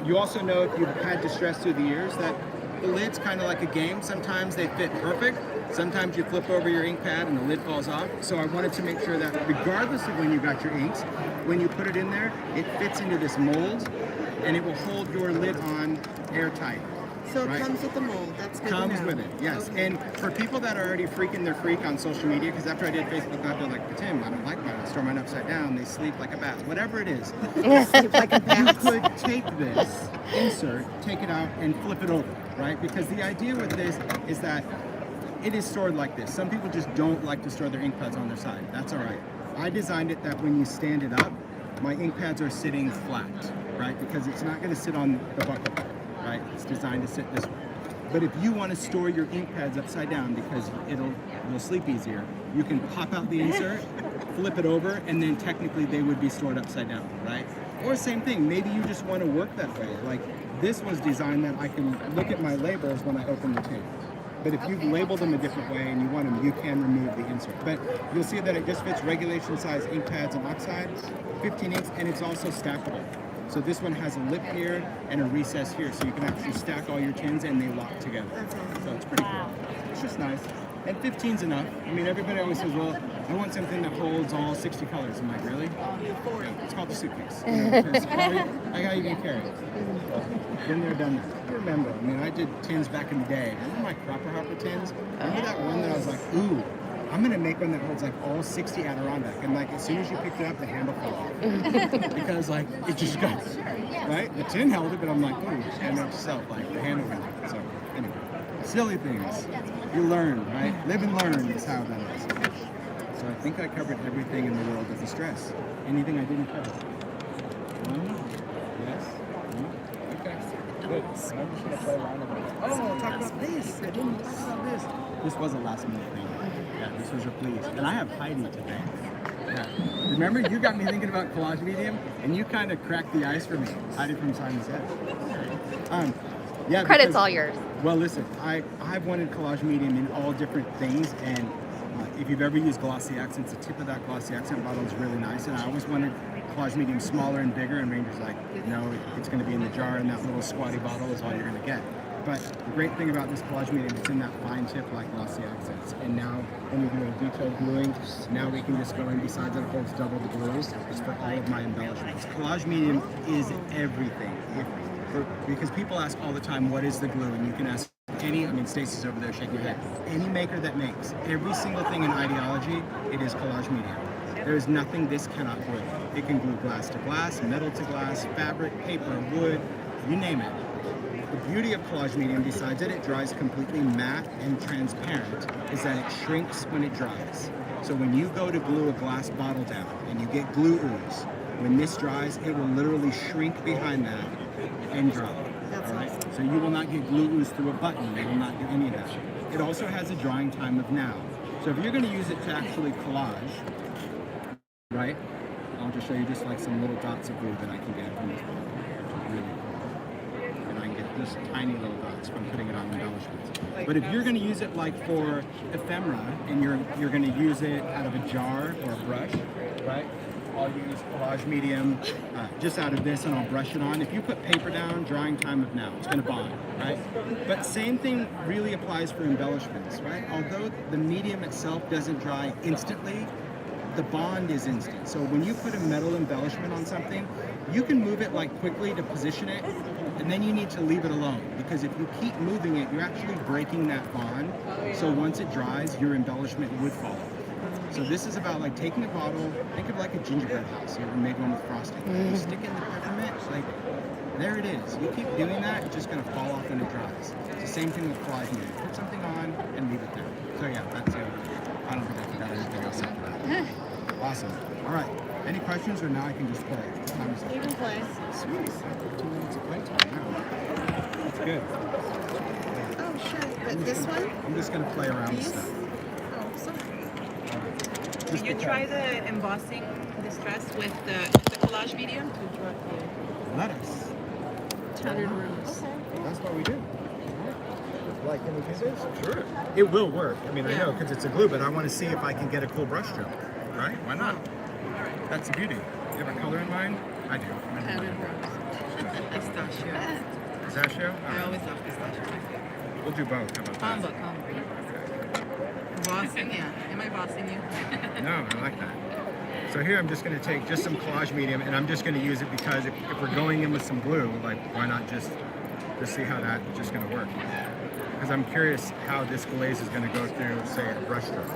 You also know, if you've had distress through the years, that the lid's kind of like a game. Sometimes they fit perfect. Sometimes you flip over your ink pad and the lid falls off. So I wanted to make sure that regardless of when you got your inks, when you put it in there, it fits into this mold and it will hold your lid on airtight. So it right? comes with the mold. That's good to Comes know. with it, yes. Okay. And for people that are already freaking their freak on social media, because after I did Facebook Live, they're like, Tim, I don't like mine. I store mine upside down. They sleep like a bat. Whatever it is. Like a You bat. could take this insert, take it out, and flip it over, right? Because the idea with this is that it is stored like this. Some people just don't like to store their ink pads on their side. That's all right. I designed it that when you stand it up, my ink pads are sitting flat, right? Because it's not going to sit on the bucket, right? It's designed to sit this way. But if you want to store your ink pads upside down because you'll sleep easier, you can pop out the insert, flip it over, and then technically they would be stored upside down, right? Or same thing, maybe you just want to work that way. Like this was designed that I can look at my labels when I open the tin. But if you've labeled them a different way and you want them, you can remove the insert. But you'll see that it just fits regulation size ink pads and oxides, 15 inks, and it's also stackable. So this one has a lip here and a recess here, so you can actually stack all your tins and they lock together. So it's pretty cool. It's just nice. And 15's enough. I mean, everybody always says, well, I want something that holds all 60 colors. I'm like, really? Yeah, it's called the suitcase. You know, 'cause I gotta even carry it. Been there, done that. I remember, I mean, I did tins back in the day. Remember my Cropper Hopper tins? Remember that one that I was like, ooh, I'm gonna make one that holds like all 60 Adirondack. And like, as soon as you picked it up, the handle fell off. Because like, it just got, right? The tin held it, but I'm like, ooh, stand up yourself, like the handle went off. So anyway, silly things. You learn, right? Live and learn is how that is. So I think I covered everything in the world of distress. Anything I didn't cover? One? Yes? No? Okay. Good. I'm just gonna play around with it. Oh, I'll talk about this. I didn't talk about this. This was a last minute thing. Yeah, this was a please. And I have Heidi today. Yeah. Remember, you got me thinking about collage medium, and you kind of cracked the ice for me. Heidi from Simon's Head. Yeah. Credit's because- all yours. Well, listen, I've wanted collage medium in all different things, and if you've ever used glossy accents, the tip of that glossy accent bottle is really nice, and I always wanted collage medium smaller and bigger, and Ranger's like, no, it's going to be in the jar, and that little squatty bottle is all you're going to get. But the great thing about this collage medium, it's in that fine tip like glossy accents, and now when we do a detailed gluing, now we can just go in, besides that it holds double the glues, it's for all of my embellishments. Collage medium is everything. Because people ask all the time, what is the glue? And you can ask any, I mean, Stacey's over there shaking her head. Any maker that makes every single thing in ideology, it is collage medium. There is nothing this cannot glue. It can glue glass to glass, metal to glass, fabric, paper, wood, you name it. The beauty of collage medium, besides that it dries completely matte and transparent, is that it shrinks when it dries. So when you go to glue a glass bottle down and you get glue ooze, when this dries, it will literally shrink behind that and dry. All right? So you will not get glue ooze through a button. You will not do any of that. It also has a drying time of now. So if you're going to use it to actually collage, right? I'll just show you just like some little dots of glue that I can get from this bottle. Really cool. And I can get just tiny little dots from putting it on embellishments. But if you're going to use it like for ephemera and you're going to use it out of a jar or a brush, right? I'll use collage medium just out of this and I'll brush it on. If you put paper down, drying time of now, it's going to bond, right? But same thing really applies for embellishments, right? Although the medium itself doesn't dry instantly, the bond is instant. So when you put a metal embellishment on something, you can move it like quickly to position it, and then you need to leave it alone, because if you keep moving it, you're actually breaking that bond. So once it dries, your embellishment would fall. So this is about like taking a bottle, think of like a gingerbread house. You ever made one with frosting? You stick in the peppermint, like there it is. You keep doing that, it's just gonna fall off when it dries. It's the same thing with collage medium. Put something on and leave it there. So yeah, that's it. I don't think I forgot anything else after that. Awesome. All right. Any questions, or now I can just play? You can play. Sweet. 2 minutes of playtime now. That's good. Oh, sure. But this one? I'm just gonna play around with These? stuff. Oh, so Did you try the embossing distress with the collage medium? Let us. tattered rooms. That's what we do. Like any pieces? Sure. It will work. I mean, I know because it's a glue, but I want to see if I can get a cool brush stroke. Right? Why not? That's the beauty. You have a color in mind? I do. Tattered rose. Pistachio. Pistachio? I always love pistachio. We'll do both. How about Combo, that? combo. Bossing, yeah. Am I bossing you? No, I like that. So here I'm just going to take just some collage medium, and I'm just going to use it because if we're going in with some glue, like why not just see how that's just going to work? Because I'm curious how this glaze is going to go through, say, a brush stroke.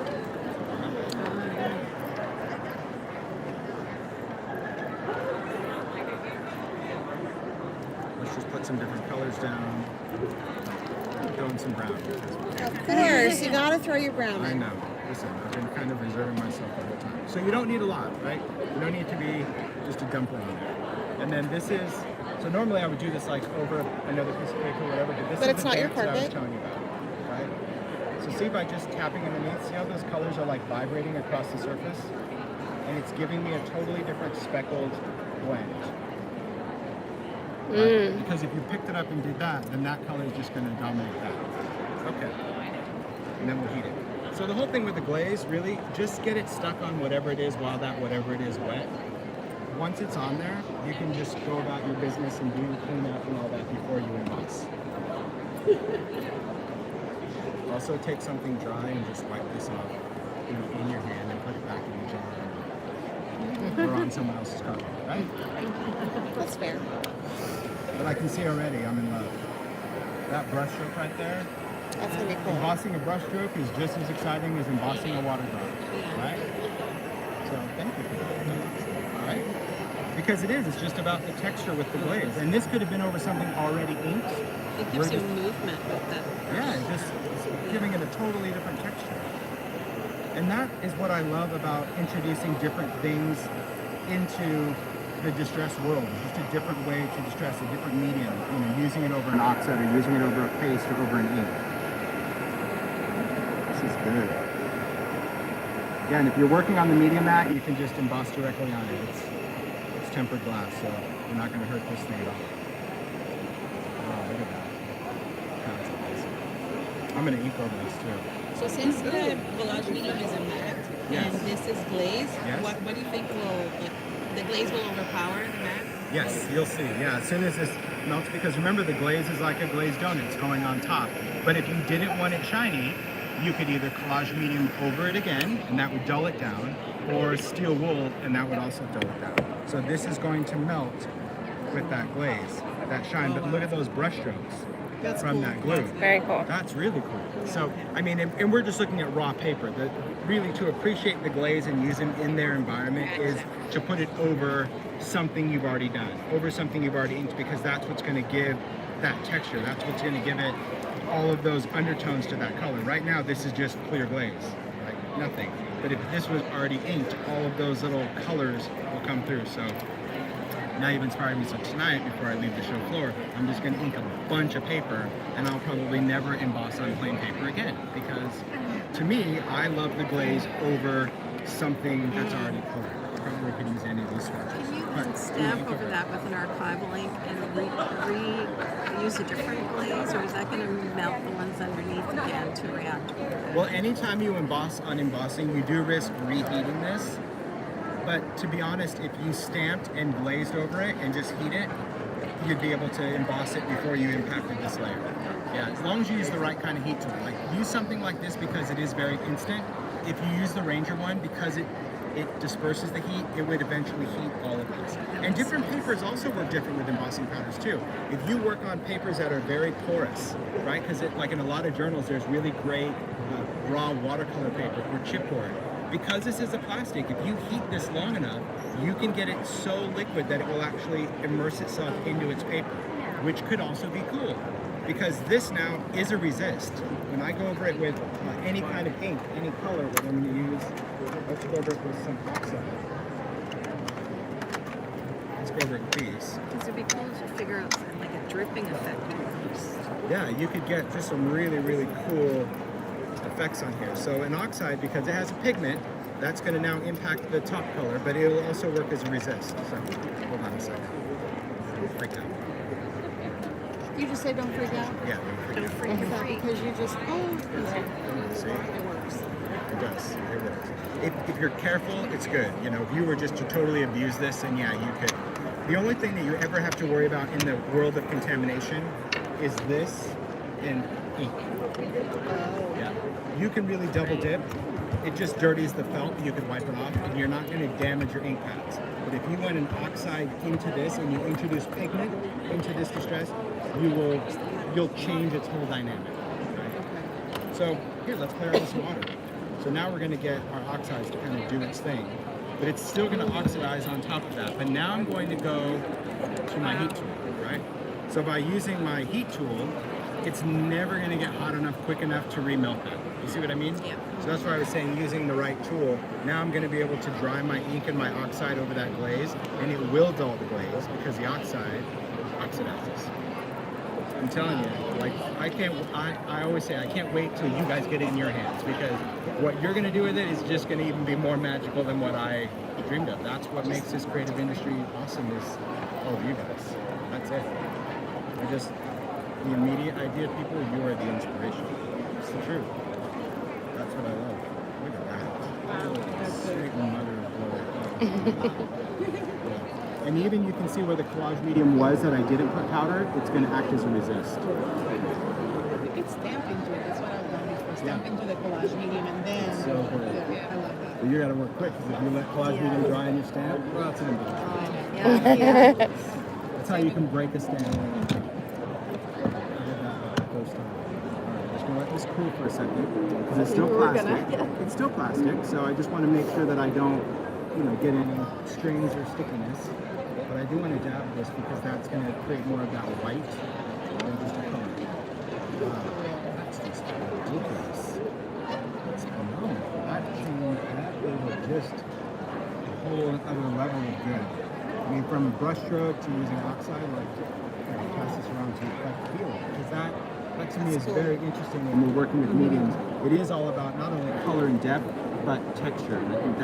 Let's just put some different colors down. Throw in some brown. Of course, you gotta throw your brown I in. know. Listen, I've been kind of reserving myself the whole time. So you don't need a lot, right? You don't need to be just a dumper on there. And then this is, so normally I would do this like over another piece of paper or whatever, but this But is it's the not your dance that I was carpet. telling you about, right? So see by just tapping underneath, see how those colors are like vibrating across the surface? And it's giving me a totally different speckled blend. Right? Because if you picked it up and did that, then that color is just going to dominate that. Okay. And then we'll heat it. So the whole thing with the glaze, really, just get it stuck on whatever it is while that whatever it is wet. Once it's on there, you can just go about your business and do your cleanup and all that before you emboss. Also, take something dry and just wipe this off, in your hand and put it back in the jar or on someone else's carpet, right? That's fair. But I can see already I'm in love. That brush stroke right there. That's gonna be cool. Embossing a brush stroke is just as exciting as embossing a water drop, right? So thank you for that. All right? Because it's just about the texture with the glaze. And this could have been over something already inked. It gives you movement with that. Yeah, it's giving it a totally different texture. And that is what I love about introducing different things into the distress world. It's just a different way to distress, a different medium. Using it over an oxide or using it over a paste or over an ink. This is good. Yeah, and if you're working on the media mat, you can just emboss directly on it. It's tempered glass, so you're not going to hurt this thing at all. Oh, look at that. That's awesome. I'm going to ink over this too. So since the collage medium is a matte Yes. and this is glaze, Yes. what do you think the glaze will overpower the matte? Yes, you'll see. Yeah, as soon as this melts, because remember the glaze is like a glazed donut, it's going on top. But if you didn't want it shiny, you could either collage medium over it again, and that would dull it down, or steel wool, and that would also dull it down. So this is going to melt with that glaze, that shine. But look at those brush strokes from that glue. Very cool. That's really cool. So, I mean, and we're just looking at raw paper. Really, to appreciate the glaze and use them in their environment is to put it over something you've already done, over something you've already inked, because that's what's going to give that texture. That's what's going to give it all of those undertones to that color. Right now, this is just clear glaze, right? Nothing. But if this was already inked, all of those little colors will come through. So now you've inspired me. So tonight, before I leave the show floor, I'm just going to ink a bunch of paper, and I'll probably never emboss on plain paper again, because to me, I love the glaze over something that's already colored. I probably could use any of these swatches. Can you But then stamp over that with an archival ink and use a different glaze, or is that going to melt the ones underneath again to react with it? Well, anytime you emboss on embossing, you do risk reheating this. But to be honest, if you stamped and glazed over it and just heat it, you'd be able to emboss it before you impacted this layer. Yeah, as long as you use the right kind of heat tool. Like, use something like this because it is very instant. If you use the Ranger one, because it disperses the heat, it would eventually heat all of these. And different papers also work different with embossing powders too. If you work on papers that are very porous, right? Because like in a lot of journals, there's really great raw watercolor paper or chipboard. Because this is a plastic, if you heat this long enough, you can get it so liquid that it will actually immerse itself into its paper, which could also be cool. Because this now is a resist. When I go over it with any kind of ink, any color that I'm going to use, let's go over it with some oxide. Let's go over it with these. Because it'd be cool to figure out like a dripping effect almost. Yeah, you could get just some really, really cool effects on here. So an oxide, because it has a pigment, that's going to now impact the top color, but it'll also work as a resist. So hold on a second. Freak out. You just say don't freak out. Yeah, don't freak out. Is that because you just, See? it works. It does. It works. If you're careful, it's good. If you were just to totally abuse this, then yeah, you could. The only thing that you ever have to worry about in the world of contamination is this and ink. Yeah. You can really double dip. It just dirties the felt, but you can wipe it off, and you're not going to damage your ink pads. But if you went an oxide into this and you introduce pigment into this distress, you'll change its whole dynamic. Right? So here, let's play around with some water. So now we're going to get our oxides to kind of do its thing, but it's still going to oxidize on top of that. But now I'm going to go to my heat tool, right? So by using my heat tool, it's never going to get hot enough, quick enough to remelt that. You see what I mean? Yeah. So that's why I was saying using the right tool. Now I'm going to be able to dry my ink and my oxide over that glaze, and it will dull the glaze because the oxide oxidizes. I'm telling you, like, I always say I can't wait till you guys get it in your hands, because what you're going to do with it is just going to even be more magical than what I dreamed of. That's what makes this creative industry awesome, is all of you guys. That's it. The immediate idea, people, you are the inspiration. It's the truth. That's what I love. Look at that. Sweet mother of glory. Yeah. And even you can see where the collage medium was that I didn't put powder, it's going to act as a resist. You can stamp into it. That's what I've done before. Stamp into the collage medium and then. So good. Yeah, I love that. But you got to work quick, because if you let collage medium dry on your stamp, well, it's an embellishment. Yeah. That's how you can break a stamp. I did that the first time. Alright, just gonna let this cool for a second, because it's still plastic. It's still plastic, so I just want to make sure that I don't, get any strings or stickiness. But I do want to dab this because that's going to create more of that white than just a color. Wow, that's just ridiculous. It's phenomenal. That is just a whole other level of good. I mean, from brush stroke to using oxide, pass this around to feel, because that to me is very interesting when we're working with mediums. It is all about not only color and depth, but texture. And I think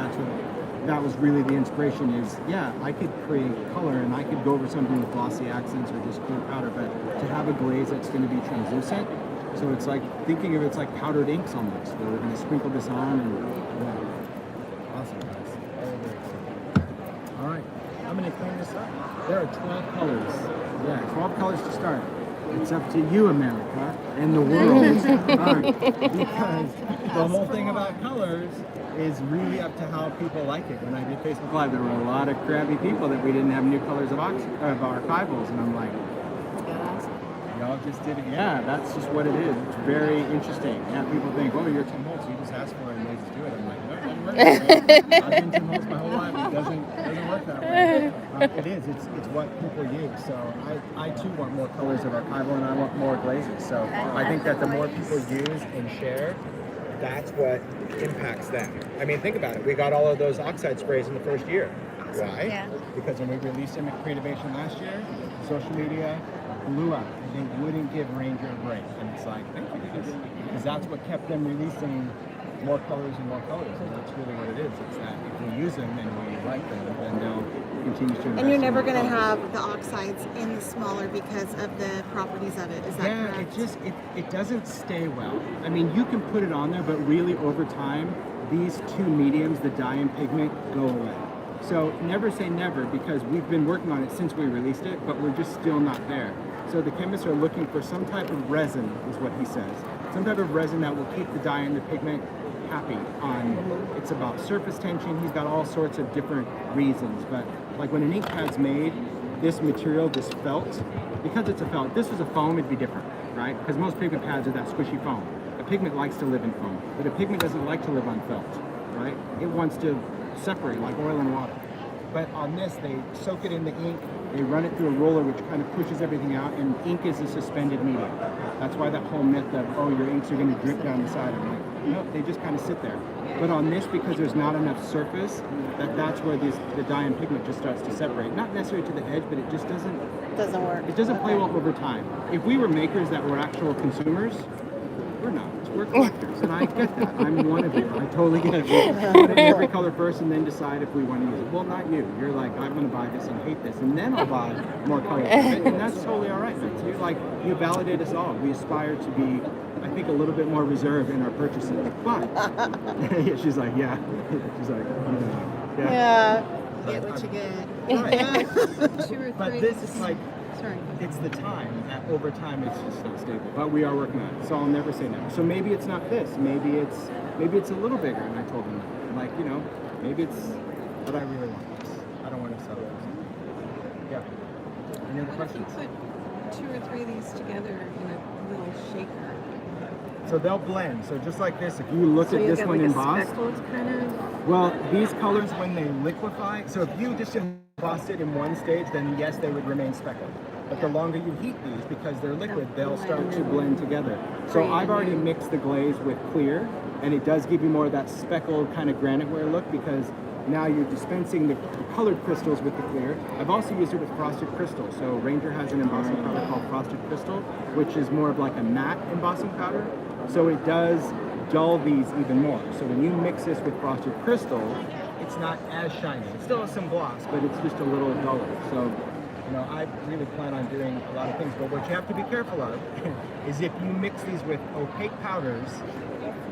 that was really the inspiration is, I could create color and I could go over something with glossy accents or just clear powder, but to have a glaze that's going to be translucent, so it's like, thinking of it's like powdered inks almost, where we're going to sprinkle this on and, awesome guys. Very, very exciting. All right. I'm going to clean this up. There are 12 colors. 12 colors to start. It's up to you, America, and the world. Because the whole thing about colors is really up to how people like it. When I did Facebook Live, there were a lot of crabby people that we didn't have new colors of archivals, and I'm like, y'all just did it. Yeah, that's just what it is. It's very interesting. Yeah, people think, oh, you're Tim Holtz, you just ask for it and they just do it. I'm like, no, it doesn't work that way. I've been Tim Holtz my whole life. It doesn't work that way. It is. It's what people use. So I too want more colors of archival, and I want more glazes. So I think that the more people use and share, that's what impacts them. I mean, think about it. We got all of those oxide sprays in the first year. Why? Yeah. Because when we released them at Creativation last year, social media blew up. They wouldn't give Ranger a break. And it's like, thank you guys. Because that's what kept them releasing more colors and more colors. And that's really what it is. It's that if we use them and we like them, then they'll continue to invest. And you're never in more going to colors. have the oxides in the smaller because of the properties of it. Is that correct? It doesn't stay well. I mean, you can put it on there, but really over time, these two mediums, the dye and pigment, go away. So never say never, because we've been working on it since we released it, but we're just still not there. So the chemists are looking for some type of resin, is what he says. Some type of resin that will keep the dye and the pigment happy on. It's about surface tension. He's got all sorts of different reasons, but like when an ink pad's made, this material, this felt, because it's a felt, this was a foam, it'd be different, right? Because most pigment pads are that squishy foam. A pigment likes to live in foam, but a pigment doesn't like to live on felt, right? It wants to separate like oil and water. But on this, they soak it in the ink, they run it through a roller which kind of pushes everything out, and ink is a suspended medium. That's why that whole myth of, oh, your inks are going to drip down the side. I'm like, no, they just kind of sit there. But on this, because there's not enough surface, that's where the dye and pigment just starts to separate. Not necessarily to the edge, but it just doesn't work. It doesn't play well over time. If we were makers that were actual consumers, we're not. We're collectors, and I get that. I'm one of you. I totally get it. We want to do every color first and then decide if we want to use it. Well, not you. You're like, I'm going to buy this and hate this, and then I'll buy more colors of it, and that's totally all right. You validate us all. We aspire to be, I think, a little bit more reserved in our purchases. But she's like, yeah. She's like, Yeah. Get what you get. Right. 2 or 3. But this is like, Sorry. it's the time that over time it's just not stable. But we are working on it, so I'll never say never. So maybe it's not this. Maybe it's a little bigger. And I told him that. Maybe it's. But I really want this. I don't want to settle for something. Yeah. Any other What if you questions? put 2 or 3 of these together in a little shaker? So they'll blend. So just like this, if you look So at you this get one like a embossed. speckled kind of. Well, these colors when they liquefy. So if you just embossed it in one stage, then yes, they would remain speckled. But the longer you heat these, because they're liquid, they'll start to blend together. So I've already mixed the glaze with clear, and it does give you more of that speckled kind of granite ware look, because now you're dispensing the colored crystals with the clear. I've also used it with frosted crystal. So Ranger has an embossing powder called frosted crystal, which is more of like a matte embossing powder. So it does dull these even more. So when you mix this with frosted crystal, it's not as shiny. It still has some gloss, but it's just a little duller. So I really plan on doing a lot of things, but what you have to be careful of is if you mix these with opaque powders,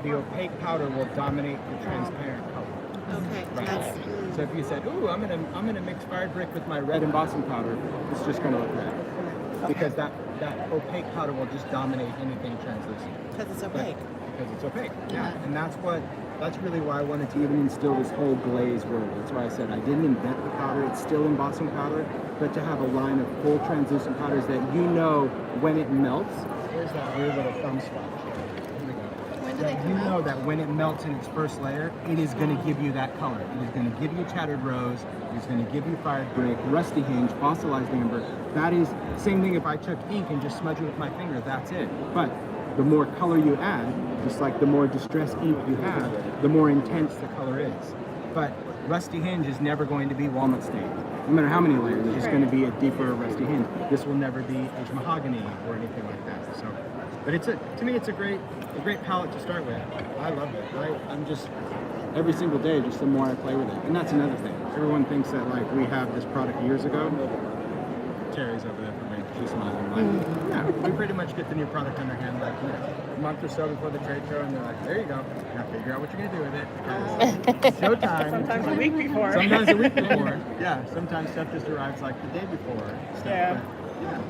the opaque powder will dominate the transparent color. Okay. Right. That's, So if you said, "Ooh, I'm gonna mix fired brick with my red embossing powder," it's just gonna look red because that opaque powder will just dominate anything translucent. because it's opaque. Because it's opaque. Yeah, and that's really why I wanted to even instill this whole glaze world. That's why I said I didn't invent the powder. It's still embossing powder, but to have a line of full translucent powders that when it melts. Where's that weird little thumb swatch? Here we go. When do they come out? Know that when it melts in its first layer, it is going to give you that color. It is going to give you tattered rose. It's going to give you fired brick, rusty hinge, fossilized amber. That is same thing if I took ink and just smudged it with my finger. That's it. But the more color you add, just like the more distressed ink you have, the more intense the color is. But rusty hinge is never going to be walnut stain. No matter how many layers, it's just going to be a deeper rusty hinge. This will never be aged mahogany or anything like that. So, but to me, it's a great palette to start with. I love it. I'm just every single day, just the more I play with it. And that's another thing. Everyone thinks that like we have this product years ago. Terry's over there for me. She's smiling. Like, yeah, we pretty much get the new product in our hand like a month or so before the trade show, and they're like, "There you go. Now figure out what you're gonna do with it. Because it's showtime." Sometimes a week before. Sometimes a week before. Yeah. Sometimes stuff just arrives like the day before. Stuff. Yeah.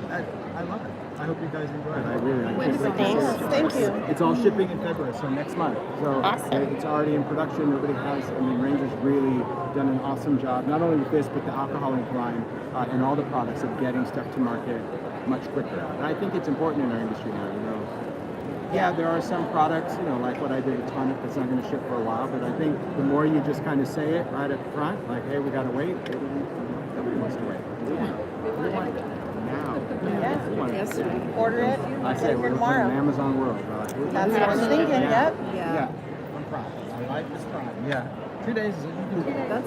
But, yeah. I love it. I hope you guys enjoy it. I really. I can't wait to Thanks. see it. Thank you. It's all shipping in February, so next month. So it's already in production. Nobody has. I mean, Ranger's really done an awesome job, not only with this, but the alcohol ink line and all the products of getting stuff to market much quicker. And I think it's important in our industry now. Yeah, there are some products, like what I did with Tonic, that's not going to ship for a while. But I think the more you just kind of say it right up front, like, "Hey, we got to wait." Nobody wants to wait. We want it now. We want it. Order it. I say we're tomorrow. in Amazon world. That's what I was thinking. Yep. Yeah. I'm proud. My life is prime. Yeah. 2 days is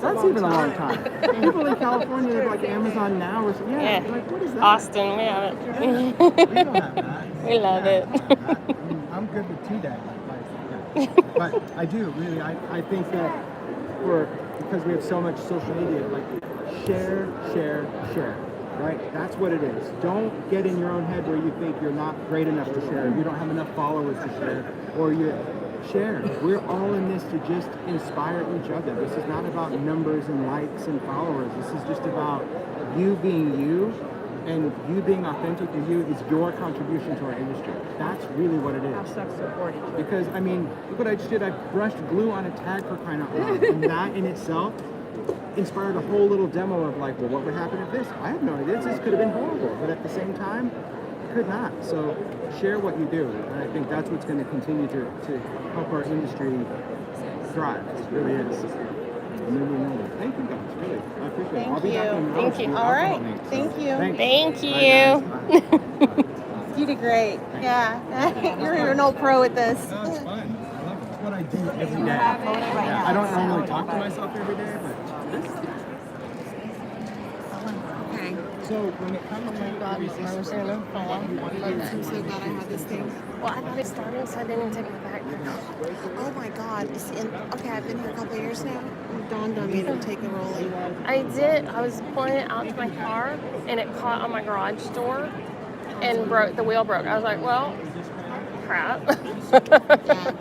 That's even a long time. People in California live like Amazon now or something. Yeah. Like, what is that? Austin, we have it. We don't have that. We love it. I'm good with 2 days. But I do really. I think that because we have so much social media, like share. Right? That's what it is. Don't get in your own head where you think you're not great enough to share, you don't have enough followers to share, or you share. We're all in this to just inspire each other. This is not about numbers and likes and followers. This is just about you being you, and you being authentic to you is your contribution to our industry. That's really what it is. Support each other. Because, I mean, look what I just did. I brushed glue on a tag for crying out loud. And that in itself inspired a whole little demo of like, well, what would happen if this? I have no idea. This could have been horrible. But at the same time, it could not. So share what you do. And I think that's what's going to continue to help our industry thrive. It really is. And then we know that. Thank you guys. Really. I appreciate it. I'll be back in Thank you. All right. Thank you. Thank you. You did great. Yeah. You're an old pro at this. No, it's fun. I love it. It's what I do every day. Yeah, I don't normally talk to myself every day, but this is Okay. so when it comes to resistance, I'm so glad I had this thing. Well, I thought it started, so I didn't take it back. Oh my God. Okay, I've been here a couple of years now. It dawned on me to take the rolling. I did. I was pulling it out to my car, and it caught on my garage door, and broke. The wheel broke. I was like, well, crap. Yeah.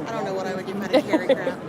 I don't know what I would do if I had to carry crap.